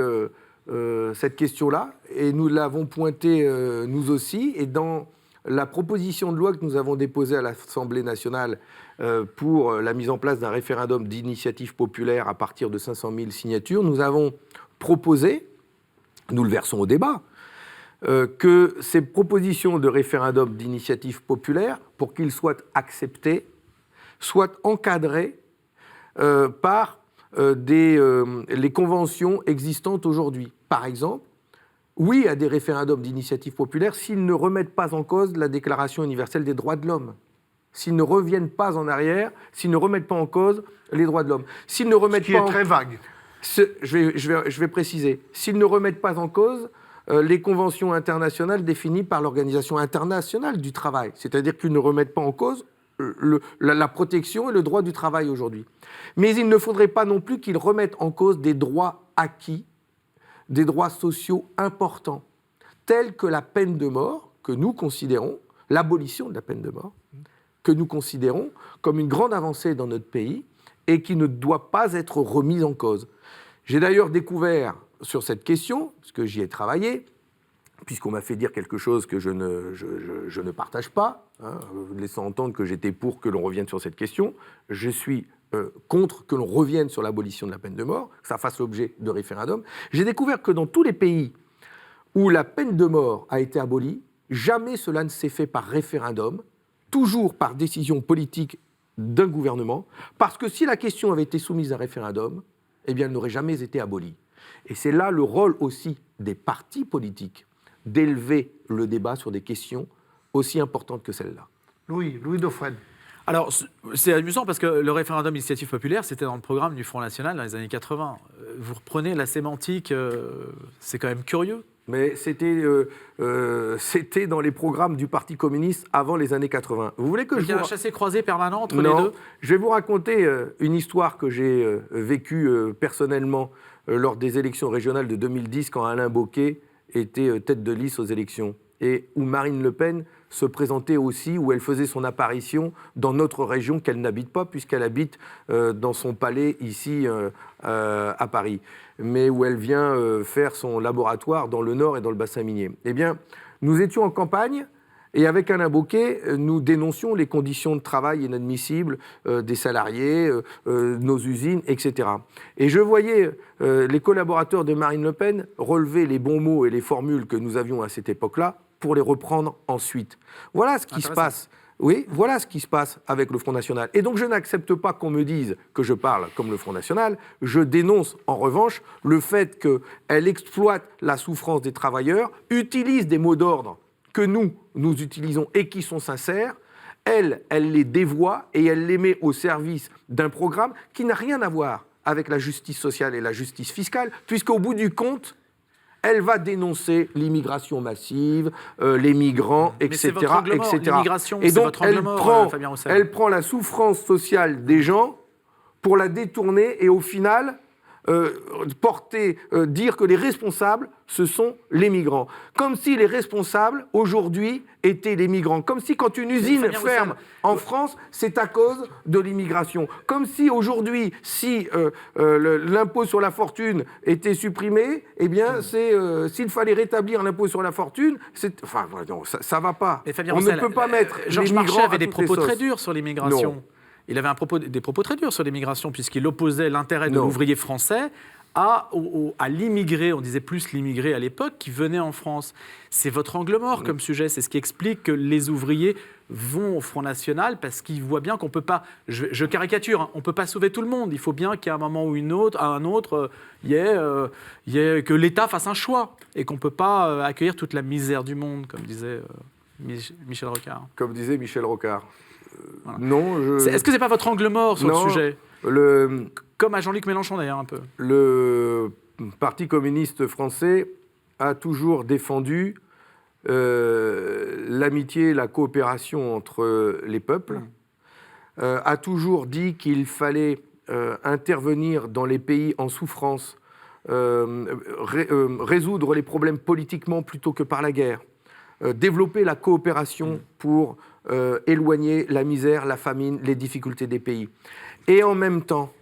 cette question-là, et nous l'avons pointée nous aussi. Et dans la proposition de loi que nous avons déposée à l'Assemblée nationale pour la mise en place d'un référendum d'initiative populaire à partir de 500 000 signatures, nous avons proposé, nous le versons au débat, que ces propositions de référendum d'initiative populaire, pour qu'ils soient acceptés, soient encadrées par les conventions existantes aujourd'hui. Par exemple, oui à des référendums d'initiative populaire s'ils ne remettent pas en cause la Déclaration universelle des droits de l'homme, s'ils ne reviennent pas en arrière, s'ils ne remettent pas en cause les droits de l'homme. S'ils ne remettent Ce qui est très vague. Je vais préciser. S'ils ne remettent pas en cause les conventions internationales définies par l'Organisation internationale du travail, c'est-à-dire qu'ils ne remettent pas en cause la protection et le droit du travail aujourd'hui. Mais il ne faudrait pas non plus qu'ils remettent en cause des droits acquis, des droits sociaux importants, tels que la peine de mort, que nous considérons, l'abolition de la peine de mort, que nous considérons comme une grande avancée dans notre pays et qui ne doit pas être remise en cause. J'ai d'ailleurs découvert sur cette question, parce que j'y ai travaillé, puisqu'on m'a fait dire quelque chose que je ne partage pas, laissant entendre que j'étais pour que l'on revienne sur cette question. Je suis contre que l'on revienne sur l'abolition de la peine de mort, que ça fasse l'objet de référendum. J'ai découvert que dans tous les pays où la peine de mort a été abolie, jamais cela ne s'est fait par référendum, toujours par décision politique d'un gouvernement, parce que si la question avait été soumise à référendum, eh bien, elle n'aurait jamais été abolie. Et c'est là le rôle aussi des partis politiques, d'élever le débat sur des questions aussi importantes que celle-là. Louis Dauphren. Alors, c'est amusant parce que le référendum d'initiative populaire, c'était dans le programme du Front National dans les années 80. Vous reprenez la sémantique, c'est quand même curieux. Mais c'était dans les programmes du Parti communiste avant les années 80. Vous voulez que il y a un chassé-croisé permanent entre les deux? Je vais vous raconter une histoire que j'ai vécue personnellement lors des élections régionales de 2010, quand Alain Bocquet était tête de liste aux élections, et où Marine Le Pen se présentait aussi, où elle faisait son apparition dans notre région qu'elle n'habite pas, puisqu'elle habite dans son palais ici à Paris, mais où elle vient faire son laboratoire dans le Nord et dans le bassin minier. Eh bien, nous étions en campagne, et avec Alain Bocquet, nous dénoncions les conditions de travail inadmissibles des salariés, nos usines, etc. Et je voyais les collaborateurs de Marine Le Pen relever les bons mots et les formules que nous avions à cette époque-là pour les reprendre ensuite. Voilà ce qui se passe. Oui, voilà ce qui se passe avec le Front National. Et donc je n'accepte pas qu'on me dise que je parle comme le Front National. Je dénonce en revanche le fait qu'elle exploite la souffrance des travailleurs, utilise des mots d'ordre que nous utilisons et qui sont sincères. Elle les dévoie et elle les met au service d'un programme qui n'a rien à voir avec la justice sociale et la justice fiscale, puisqu'au bout du compte, elle va dénoncer l'immigration massive, les migrants, etc. L'immigration, et c'est donc, votre angle mort, Fabien Roussel. Elle prend la souffrance sociale des gens pour la détourner et au final dire que les responsables, ce sont les migrants. Comme si les responsables, aujourd'hui, étaient les migrants. Comme si quand une usine ferme en France, c'est à cause de l'immigration. Comme si aujourd'hui, si l'impôt sur la fortune était supprimé, eh bien, s'il fallait rétablir l'impôt sur la fortune, enfin, non, ça ne va pas. On ne peut pas mettre Georges les migrants Marchais avait à des toutes les propos très sauces. durs sur l'immigration. Non. Il avait des propos très durs sur l'immigration, puisqu'il opposait l'intérêt de l'ouvrier français à l'immigré, on disait plus l'immigré à l'époque, qui venait en France. C'est votre angle mort comme sujet, c'est ce qui explique que les ouvriers vont au Front National, parce qu'ils voient bien qu'on ne peut pas, je caricature, hein, on ne peut pas sauver tout le monde. Il faut bien qu'à un moment ou à un autre, que l'État fasse un choix, et qu'on ne peut pas accueillir toute la misère du monde, comme disait Michel Rocard. Comme disait Michel Rocard. Voilà. Non, Est-ce que c'est pas votre angle mort sur le sujet? Comme à Jean-Luc Mélenchon d'ailleurs un peu. Le Parti communiste français a toujours défendu l'amitié, la coopération entre les peuples, a toujours dit qu'il fallait intervenir dans les pays en souffrance, résoudre les problèmes politiquement plutôt que par la guerre, développer la coopération pour éloigner la misère, la famine, les difficultés des pays. Et en même temps,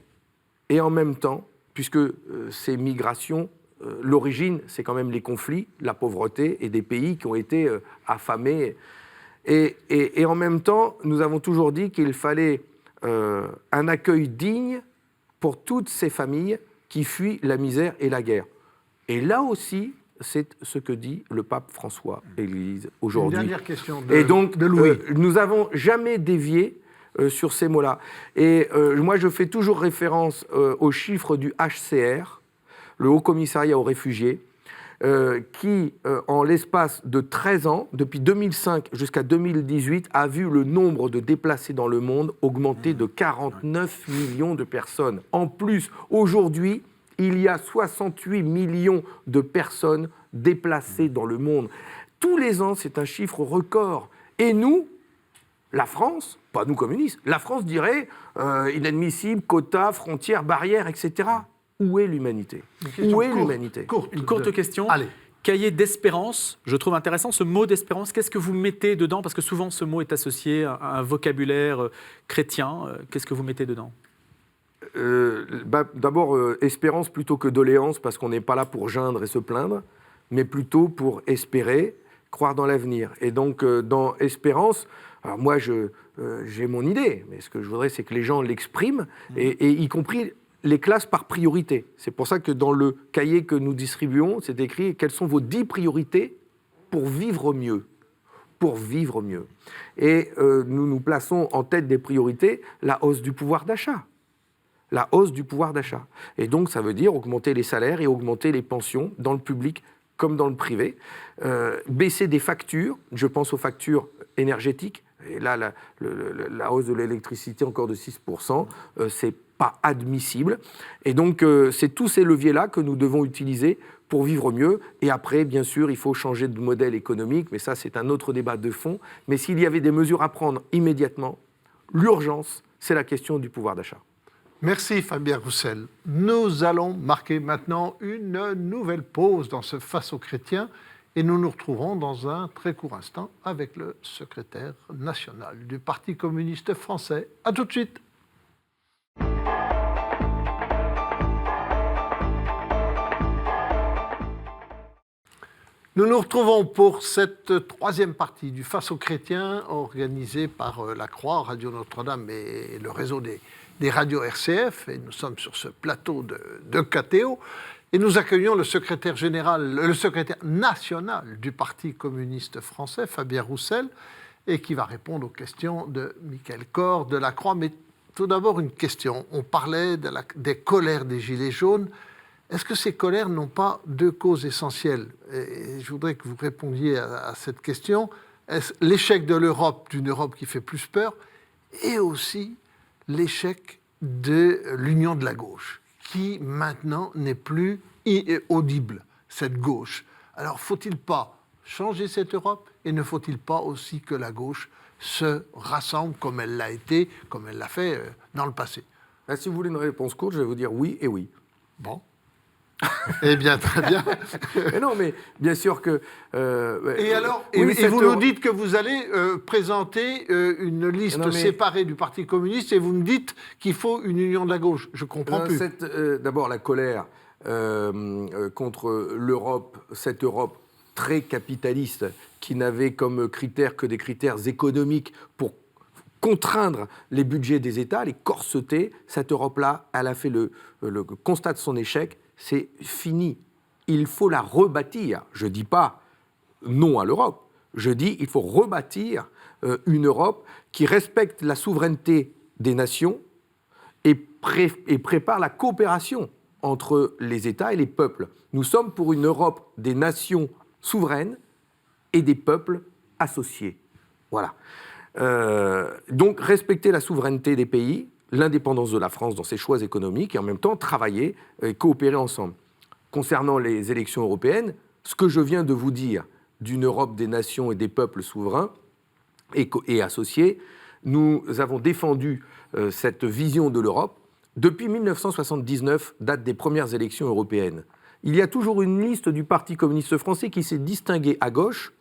puisque ces migrations, l'origine, c'est quand même les conflits, la pauvreté et des pays qui ont été affamés. Et en même temps, nous avons toujours dit qu'il fallait un accueil digne pour toutes ces familles qui fuient la misère et la guerre. Et là aussi, c'est ce que dit le pape François et l'Église aujourd'hui. Une dernière question et donc, de Louis. Nous n'avons jamais dévié sur ces mots-là. Et moi, je fais toujours référence aux chiffres du HCR, le Haut Commissariat aux réfugiés, qui, en l'espace de 13 ans, depuis 2005 jusqu'à 2018, a vu le nombre de déplacés dans le monde augmenter de 49 millions de personnes. En plus, aujourd'hui, il y a 68 millions de personnes déplacées dans le monde. Tous les ans, c'est un chiffre record. Et nous, la France, pas nous communistes, la France dirait inadmissible, quotas, frontières, barrières, etc. Où est l'humanité ? Où est l'humanité ? Une courte question. Allez. Cahier d'espérance, je trouve intéressant ce mot d'espérance. Qu'est-ce que vous mettez dedans ? Parce que souvent, ce mot est associé à un vocabulaire chrétien. Qu'est-ce que vous mettez dedans ? D'abord, espérance plutôt que doléance, parce qu'on n'est pas là pour geindre et se plaindre, mais plutôt pour espérer, croire dans l'avenir. Et donc, dans espérance, alors moi, j'ai mon idée, mais ce que je voudrais, c'est que les gens l'expriment, et y compris les classes par priorité. C'est pour ça que dans le cahier que nous distribuons, c'est écrit quelles sont vos 10 priorités pour vivre mieux. Pour vivre mieux. Et nous plaçons en tête des priorités la hausse du pouvoir d'achat. La hausse du pouvoir d'achat. Et donc, ça veut dire augmenter les salaires et augmenter les pensions dans le public comme dans le privé. Baisser des factures, je pense aux factures énergétiques. Et là, la hausse de l'électricité encore de 6%, c'est pas admissible. Et donc, c'est tous ces leviers-là que nous devons utiliser pour vivre mieux. Et après, bien sûr, il faut changer de modèle économique, mais ça, c'est un autre débat de fond. Mais s'il y avait des mesures à prendre immédiatement, l'urgence, c'est la question du pouvoir d'achat. Merci Fabien Roussel. Nous allons marquer maintenant une nouvelle pause dans ce Face aux chrétiens et nous nous retrouverons dans un très court instant avec le secrétaire national du Parti communiste français. À tout de suite. Nous nous retrouvons pour cette troisième partie du Face aux chrétiens organisée par la Croix, Radio Notre-Dame et le réseau des radios RCF. Et nous sommes sur ce plateau de KTO. Et nous accueillons le secrétaire national du Parti communiste français, Fabien Roussel, et qui va répondre aux questions de Michael Cor de la Croix. Mais tout d'abord, une question. On parlait des colères des Gilets jaunes. Est-ce que ces colères n'ont pas deux causes essentielles ? Et je voudrais que vous répondiez à cette question. Est-ce l'échec de l'Europe, d'une Europe qui fait plus peur, et aussi l'échec de l'union de la gauche, qui maintenant n'est plus audible, cette gauche. Alors, faut-il pas changer cette Europe, et ne faut-il pas aussi que la gauche se rassemble comme elle l'a été, comme elle l'a fait dans le passé ? Si vous voulez une réponse courte, je vais vous dire oui et oui. Bon. Eh bien, très bien. Mais non, mais bien sûr que... et alors, oui, et vous nous dites que vous allez présenter une liste séparée du Parti communiste et vous me dites qu'il faut une union de la gauche. Je comprends plus. D'abord, la colère contre l'Europe, cette Europe très capitaliste qui n'avait comme critères que des critères économiques pour contraindre les budgets des États, les corseter. Cette Europe-là, elle a fait le constat de son échec. C'est fini. Il faut la rebâtir. Je ne dis pas non à l'Europe. Je dis qu'il faut rebâtir une Europe qui respecte la souveraineté des nations et prépare la coopération entre les États et les peuples. Nous sommes pour une Europe des nations souveraines et des peuples associés. Voilà. Donc, respecter la souveraineté des pays, l'indépendance de la France dans ses choix économiques et en même temps travailler et coopérer ensemble. Concernant les élections européennes, ce que je viens de vous dire d'une Europe des nations et des peuples souverains et associés. Nous avons défendu cette vision de l'Europe depuis 1979, date des premières élections européennes. Il y a toujours une liste du Parti communiste français qui s'est distinguée à gauche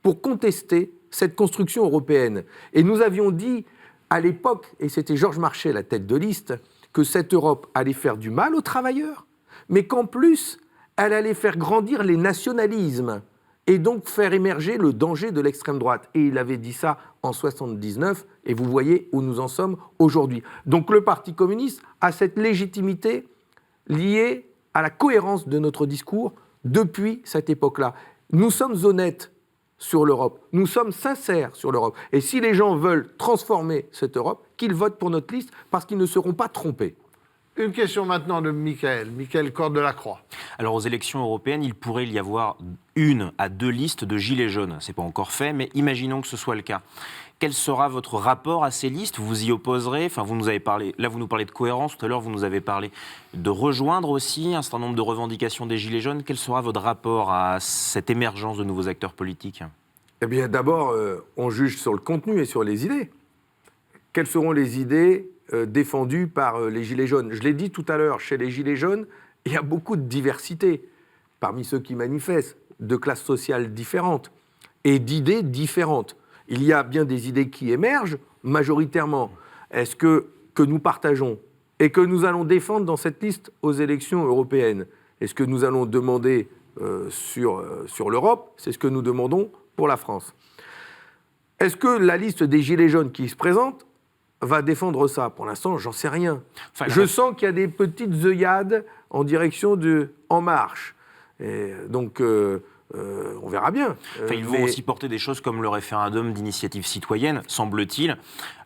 pour contester cette construction européenne. Et nous avions dit à l'époque, et c'était Georges Marchais la tête de liste, que cette Europe allait faire du mal aux travailleurs, mais qu'en plus, elle allait faire grandir les nationalismes et donc faire émerger le danger de l'extrême droite. Et il avait dit ça en 1979, et vous voyez où nous en sommes aujourd'hui. Donc le Parti communiste a cette légitimité liée à la cohérence de notre discours depuis cette époque-là. Nous sommes honnêtes sur l'Europe, nous sommes sincères sur l'Europe. Et si les gens veulent transformer cette Europe, qu'ils votent pour notre liste, parce qu'ils ne seront pas trompés. Une question maintenant de Mickaël Corde-Lacroix. Alors aux élections européennes, il pourrait y avoir 1 à 2 listes de gilets jaunes. Ce n'est pas encore fait, mais imaginons que ce soit le cas. Quel sera votre rapport à ces listes? Vous y opposerez? Enfin, vous nous avez parlé, là vous nous parlez de cohérence, tout à l'heure vous nous avez parlé de rejoindre aussi un certain nombre de revendications des gilets jaunes. Quel sera votre rapport à cette émergence de nouveaux acteurs politiques? Eh bien d'abord, on juge sur le contenu et sur les idées. Quelles seront les idées défendues par les Gilets jaunes? Je l'ai dit tout à l'heure, chez les Gilets jaunes, il y a beaucoup de diversité parmi ceux qui manifestent, de classes sociales différentes et d'idées différentes. Il y a bien des idées qui émergent majoritairement. Est-ce que nous partageons et que nous allons défendre dans cette liste aux élections européennes? Est-ce que nous allons demander sur l'Europe? C'est ce que nous demandons pour la France. Est-ce que la liste des Gilets jaunes qui se présente va défendre ça? Pour l'instant, j'en sais rien. Enfin, je sens qu'il y a des petites œillades en direction de En Marche. Et donc, on verra bien. Enfin, ils vont aussi porter des choses comme le référendum d'initiative citoyenne, semble-t-il.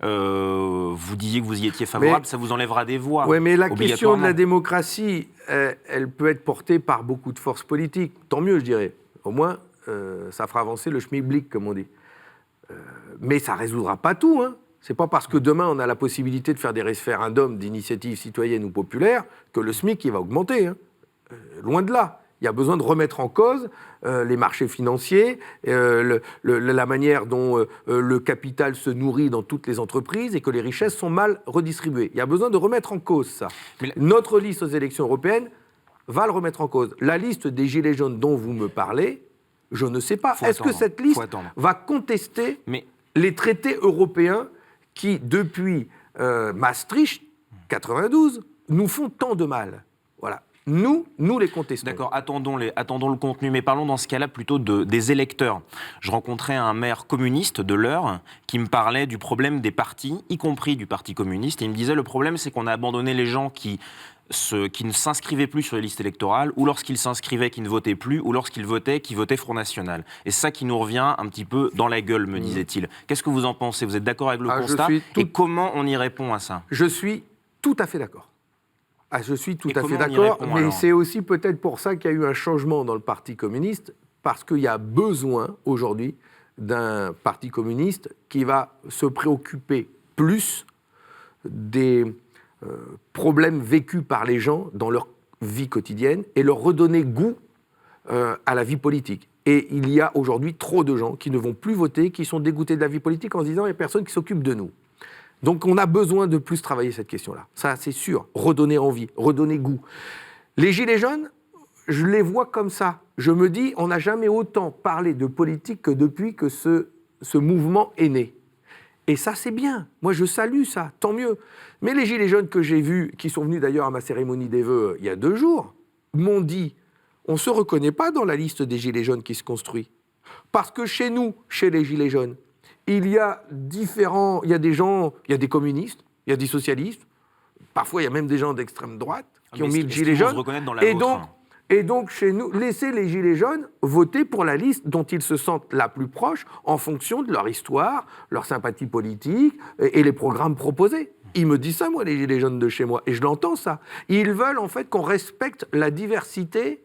Vous disiez que vous y étiez favorable, ça vous enlèvera des voix. Oui, mais la question de la démocratie, elle peut être portée par beaucoup de forces politiques. Tant mieux, je dirais. Au moins, ça fera avancer le schmilblick, comme on dit. Mais ça ne résoudra pas tout, hein. C'est pas parce que demain on a la possibilité de faire des référendums d'initiative citoyenne ou populaire que le SMIC il va augmenter. Hein. Loin de là. Il y a besoin de remettre en cause les marchés financiers, la manière dont le capital se nourrit dans toutes les entreprises et que les richesses sont mal redistribuées. Il y a besoin de remettre en cause ça. Notre liste aux élections européennes va le remettre en cause. La liste des Gilets jaunes dont vous me parlez, je ne sais pas. Est-ce que cette liste va contester les traités européens qui, depuis Maastricht, 92, nous font tant de mal? Voilà. Nous les contestons. D'accord, attendons le contenu, mais parlons dans ce cas-là plutôt des électeurs. Je rencontrais un maire communiste de l'Eure qui me parlait du problème des partis, y compris du Parti communiste, et il me disait le problème c'est qu'on a abandonné les gens qui ne s'inscrivaient plus sur les listes électorales, ou lorsqu'ils s'inscrivaient, qui ne votaient plus, ou lorsqu'ils votaient, qui votaient Front National. Et c'est ça qui nous revient un petit peu dans la gueule, me disait-il. Qu'est-ce que vous en pensez? Vous êtes d'accord avec le constat? Et comment on y répond à ça? Je suis tout à fait d'accord. Je suis tout à fait d'accord, mais c'est aussi peut-être pour ça qu'il y a eu un changement dans le Parti communiste, parce qu'il y a besoin aujourd'hui d'un Parti communiste qui va se préoccuper plus des problèmes vécus par les gens dans leur vie quotidienne et leur redonner goût à la vie politique. Et il y a aujourd'hui trop de gens qui ne vont plus voter, qui sont dégoûtés de la vie politique en se disant « il n'y a personne qui s'occupe de nous ». Donc on a besoin de plus travailler cette question-là. Ça, c'est sûr. Redonner envie, redonner goût. Les Gilets jaunes, je les vois comme ça. Je me dis, on n'a jamais autant parlé de politique que depuis que ce mouvement est né. Et ça, c'est bien. Moi, je salue ça, tant mieux. Mais les Gilets jaunes que j'ai vus, qui sont venus d'ailleurs à ma cérémonie des vœux il y a 2 jours, m'ont dit, on ne se reconnaît pas dans la liste des Gilets jaunes qui se construit. Parce que chez nous, chez les Gilets jaunes, il y a des gens, il y a des communistes, il y a des socialistes, parfois il y a même des gens d'extrême droite qui ont mis le gilet jaune. Et donc, chez nous, laissez les Gilets jaunes voter pour la liste dont ils se sentent la plus proche en fonction de leur histoire, leur sympathie politique et les programmes proposés. Ils me disent ça, moi, les Gilets jaunes de chez moi, et je l'entends, ça. Ils veulent, en fait, qu'on respecte la diversité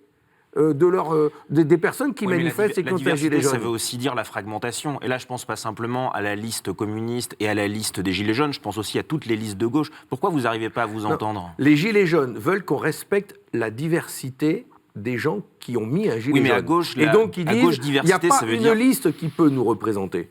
des personnes qui manifestent et qui ont un gilet jaune. Ça veut aussi dire la fragmentation. Et là, je ne pense pas simplement à la liste communiste et à la liste des Gilets jaunes, je pense aussi à toutes les listes de gauche. Pourquoi vous n'arrivez pas à vous entendre ? Les Gilets jaunes veulent qu'on respecte la diversité des gens qui ont mis un gilet Oui, mais jaune. à gauche, Et donc ils à disent, gauche il n'y a diversité, pas ça veut une dire... liste qui peut nous représenter.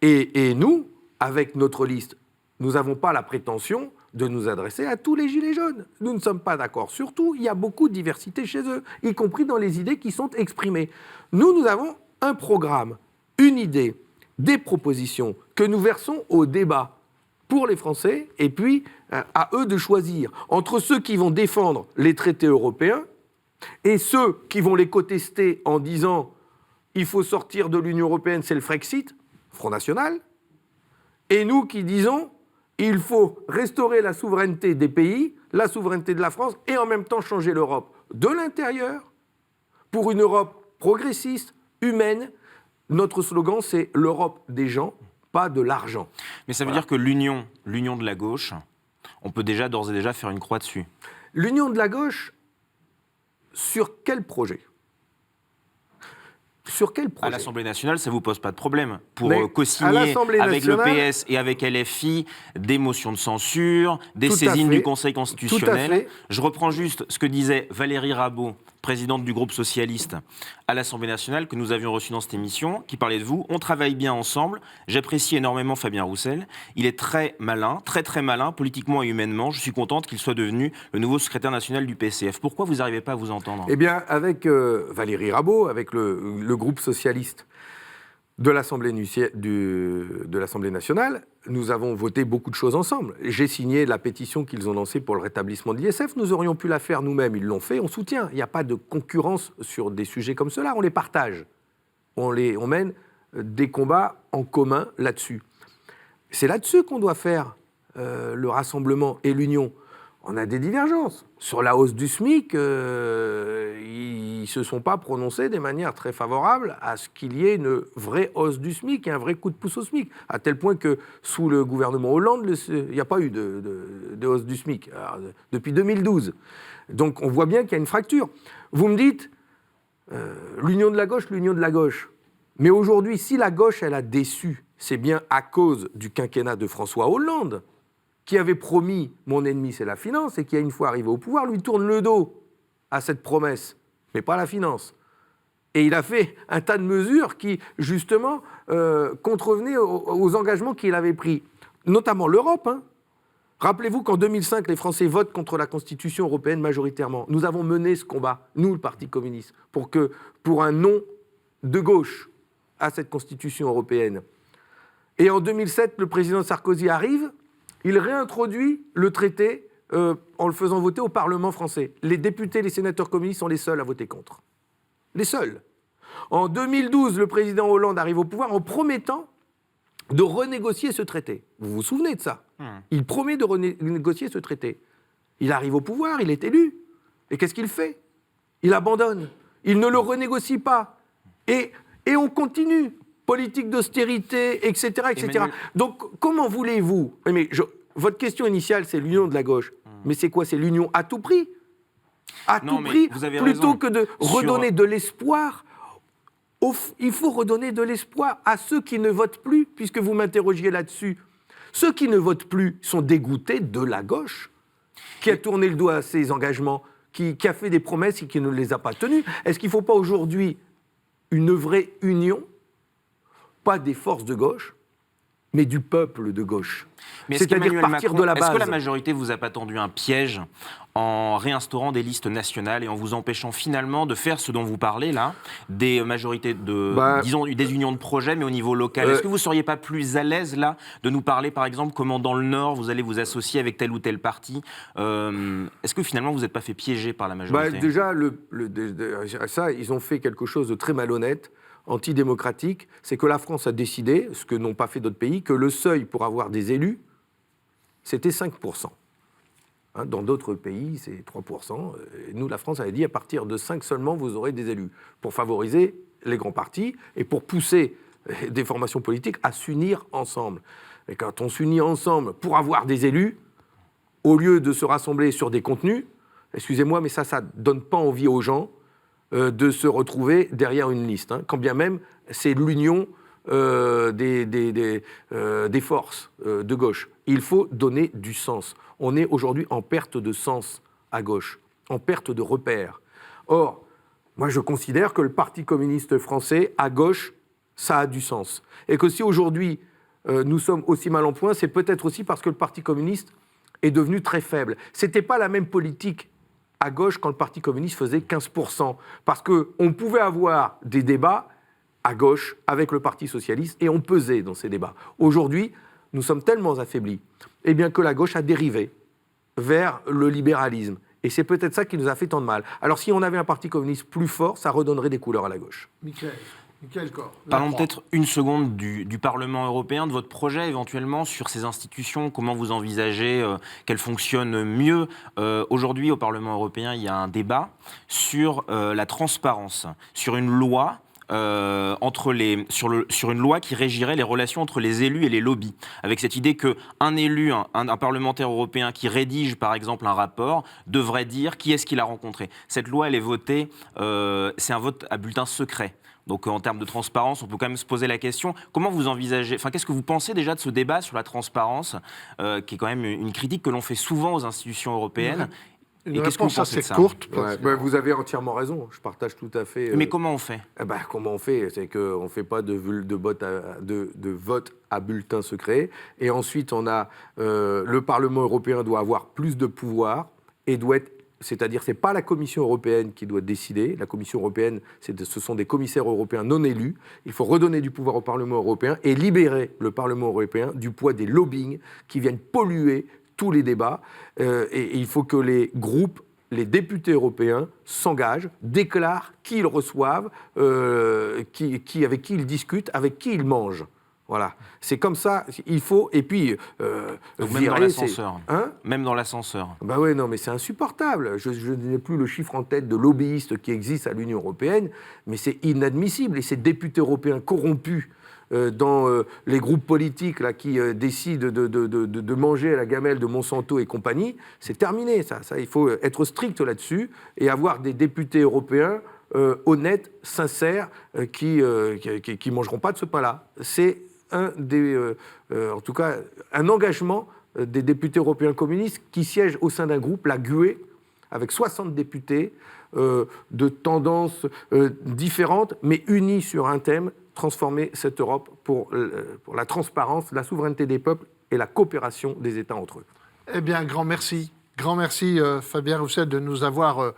Et nous, avec notre liste, nous n'avons pas la prétention de nous adresser à tous les gilets jaunes. Nous ne sommes pas d'accord sur tout. Il y a beaucoup de diversité chez eux, y compris dans les idées qui sont exprimées. Nous avons un programme, une idée, des propositions que nous versons au débat pour les Français, et puis à eux de choisir entre ceux qui vont défendre les traités européens et ceux qui vont les contester en disant « il faut sortir de l'Union européenne, c'est le Frexit », Front National, et nous qui disons « il faut restaurer la souveraineté des pays, la souveraineté de la France, et en même temps changer l'Europe de l'intérieur pour une Europe progressiste, humaine ». Notre slogan, c'est « l'Europe des gens ». Pas de l'argent. Mais ça veut dire que l'union de la gauche, on peut déjà d'ores et déjà faire une croix dessus. L'union de la gauche, sur quel projet ? Sur quel projet ? À l'Assemblée nationale, ça ne vous pose pas de problème pour Mais co-signer à l'Assemblée avec le nationale- PS et avec LFI des motions de censure, des Tout à saisines fait. du Conseil Tout à constitutionnel. fait. Je reprends juste ce que disait Valérie Rabault, présidente du groupe socialiste à l'Assemblée nationale, que nous avions reçu dans cette émission, qui parlait de vous. On travaille bien ensemble. J'apprécie énormément Fabien Roussel. Il est très malin, très très malin, politiquement et humainement. Je suis contente qu'il soit devenu le nouveau secrétaire national du PCF. Pourquoi vous n'arrivez pas à vous entendre ? Eh bien, avec Valérie Rabault, avec le groupe socialiste de l'Assemblée nationale, nous avons voté beaucoup de choses ensemble. J'ai signé la pétition qu'ils ont lancée pour le rétablissement de l'ISF. Nous aurions pu la faire nous-mêmes. Ils l'ont fait. On soutient. Il n'y a pas de concurrence sur des sujets comme cela. On les partage. On mène des combats en commun là-dessus. C'est là-dessus qu'on doit faire le rassemblement et l'union. On a des divergences. Sur la hausse du SMIC, ils ne se sont pas prononcés de manière très favorable à ce qu'il y ait une vraie hausse du SMIC et un vrai coup de pouce au SMIC. À tel point que sous le gouvernement Hollande, il n'y a pas eu de hausse du SMIC depuis 2012. Donc on voit bien qu'il y a une fracture. Vous me dites, l'union de la gauche. Mais aujourd'hui, si la gauche, elle a déçu, c'est bien à cause du quinquennat de François Hollande, qui avait promis « mon ennemi, c'est la finance » et qui, une fois arrivé au pouvoir, lui tourne le dos à cette promesse, mais pas la finance. Et il a fait un tas de mesures qui, justement, contrevenaient aux engagements qu'il avait pris, notamment l'Europe. Rappelez-vous qu'en 2005, les Français votent contre la Constitution européenne majoritairement. Nous avons mené ce combat, nous, le Parti communiste, pour un non de gauche à cette Constitution européenne. Et en 2007, le président Sarkozy arrive. Il réintroduit le traité en le faisant voter au Parlement français. Les députés, les sénateurs communistes sont les seuls à voter contre. Les seuls. En 2012, le président Hollande arrive au pouvoir en promettant de renégocier ce traité. Vous vous souvenez de ça ? Il promet de renégocier ce traité. Il arrive au pouvoir, il est élu. Et qu'est-ce qu'il fait ? Il abandonne. Il ne le renégocie pas. Et on continue. Politique d'austérité, etc., etc. Emmanuel... Donc, comment voulez-vous... Votre question initiale, c'est l'union de la gauche. Mais c'est quoi ? C'est l'union à tout prix ? Vous avez plutôt raison. Que de redonner de l'espoir. Il faut redonner de l'espoir à ceux qui ne votent plus, puisque vous m'interrogiez là-dessus. Ceux qui ne votent plus sont dégoûtés de la gauche, qui a tourné le doigt à ses engagements, qui a fait des promesses et qui ne les a pas tenues. Est-ce qu'il ne faut pas aujourd'hui une vraie union ? Pas des forces de gauche, mais du peuple de gauche. C'est-à-dire partir de la base. Est-ce que la majorité vous a pas tendu un piège en réinstaurant des listes nationales et en vous empêchant finalement de faire ce dont vous parlez là, des majorités disons des unions de projets, mais au niveau local. Est-ce que vous seriez pas plus à l'aise là de nous parler, par exemple, comment dans le Nord vous allez vous associer avec tel ou tel parti ? Est-ce que finalement vous n'êtes pas fait piéger par la majorité ? Déjà, ça, ils ont fait quelque chose de très malhonnête, antidémocratique, c'est que la France a décidé, ce que n'ont pas fait d'autres pays, que le seuil pour avoir des élus, c'était 5%. Dans d'autres pays, c'est 3%. Et nous, la France avait dit, à partir de 5 seulement, vous aurez des élus, pour favoriser les grands partis et pour pousser des formations politiques à s'unir ensemble. Et quand on s'unit ensemble pour avoir des élus, au lieu de se rassembler sur des contenus, excusez-moi, mais ça ne donne pas envie aux gens de se retrouver derrière une liste, quand bien même c'est l'union des forces de gauche. Il faut donner du sens. On est aujourd'hui en perte de sens à gauche, en perte de repères. Or, moi, je considère que le Parti communiste français, à gauche, ça a du sens. Et que si aujourd'hui, nous sommes aussi mal en point, c'est peut-être aussi parce que le Parti communiste est devenu très faible. Ce n'était pas la même politique à gauche quand le Parti communiste faisait 15%. Parce qu'on pouvait avoir des débats à gauche avec le Parti socialiste et on pesait dans ces débats. Aujourd'hui, nous sommes tellement affaiblis eh bien, que la gauche a dérivé vers le libéralisme. Et c'est peut-être ça qui nous a fait tant de mal. Alors si on avait un Parti communiste plus fort, ça redonnerait des couleurs à la gauche. Michael Corr. Parlons peut-être une seconde du Parlement européen, de votre projet éventuellement sur ces institutions, comment vous envisagez qu'elles fonctionnent mieux. Aujourd'hui, au Parlement européen, il y a un débat sur la transparence, sur une loi sur une loi qui régirait les relations entre les élus et les lobbies, avec cette idée qu'un élu, un parlementaire européen qui rédige par exemple un rapport, devrait dire qui est-ce qu'il a rencontré. Cette loi, elle est votée, c'est un vote à bulletin secret. Donc en termes de transparence, on peut quand même se poser la question, comment vous envisagez, qu'est-ce que vous pensez déjà de ce débat sur la transparence, qui est quand même une critique que l'on fait souvent aux institutions européennes. Une réponse assez courte. Vous avez entièrement raison, je partage tout à fait. Mais comment on fait ? Comment on fait ? C'est qu'on ne fait pas de vote à bulletin secret. Et ensuite, le Parlement européen doit avoir plus de pouvoir et doit être. C'est-à-dire, ce n'est pas la Commission européenne qui doit décider. La Commission européenne, ce sont des commissaires européens non élus. Il faut redonner du pouvoir au Parlement européen et libérer le Parlement européen du poids des lobbying qui viennent polluer tous les débats. Et il faut que les groupes, les députés européens s'engagent, déclarent qui ils reçoivent, avec qui ils discutent, avec qui ils mangent. Voilà, c'est comme ça, il faut, et puis... même dans l'ascenseur. Même dans l'ascenseur. Oui, non, mais c'est insupportable. Je n'ai plus le chiffre en tête de lobbyistes qui existent à l'Union européenne, mais c'est inadmissible. Et ces députés européens corrompus dans les groupes politiques là, qui décident de manger à la gamelle de Monsanto et compagnie, c'est terminé, ça. Il faut être strict là-dessus et avoir des députés européens honnêtes, sincères, qui ne mangeront pas de ce pain-là. C'est en tout cas, un engagement des députés européens communistes qui siègent au sein d'un groupe, la GUE, avec 60 députés de tendances différentes, mais unis sur un thème, transformer cette Europe pour la transparence, la souveraineté des peuples et la coopération des États entre eux. Eh bien, grand merci. Grand merci, Fabien Roussel, de nous avoir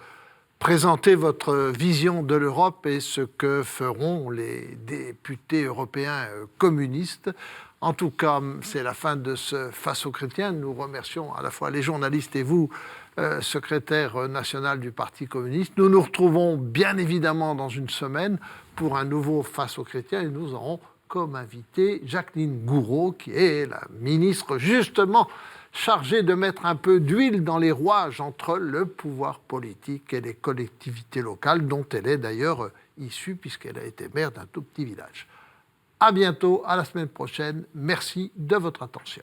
présenté votre vision de l'Europe et ce que feront les députés européens communistes. En tout cas, c'est la fin de ce Face aux chrétiens. Nous remercions à la fois les journalistes et vous, secrétaire national du Parti communiste. Nous nous retrouvons bien évidemment dans une semaine pour un nouveau Face aux chrétiens et nous aurons comme invité Jacqueline Gourault, qui est la ministre justement chargée de mettre un peu d'huile dans les rouages entre le pouvoir politique et les collectivités locales, dont elle est d'ailleurs issue puisqu'elle a été maire d'un tout petit village. À bientôt, à la semaine prochaine. Merci de votre attention.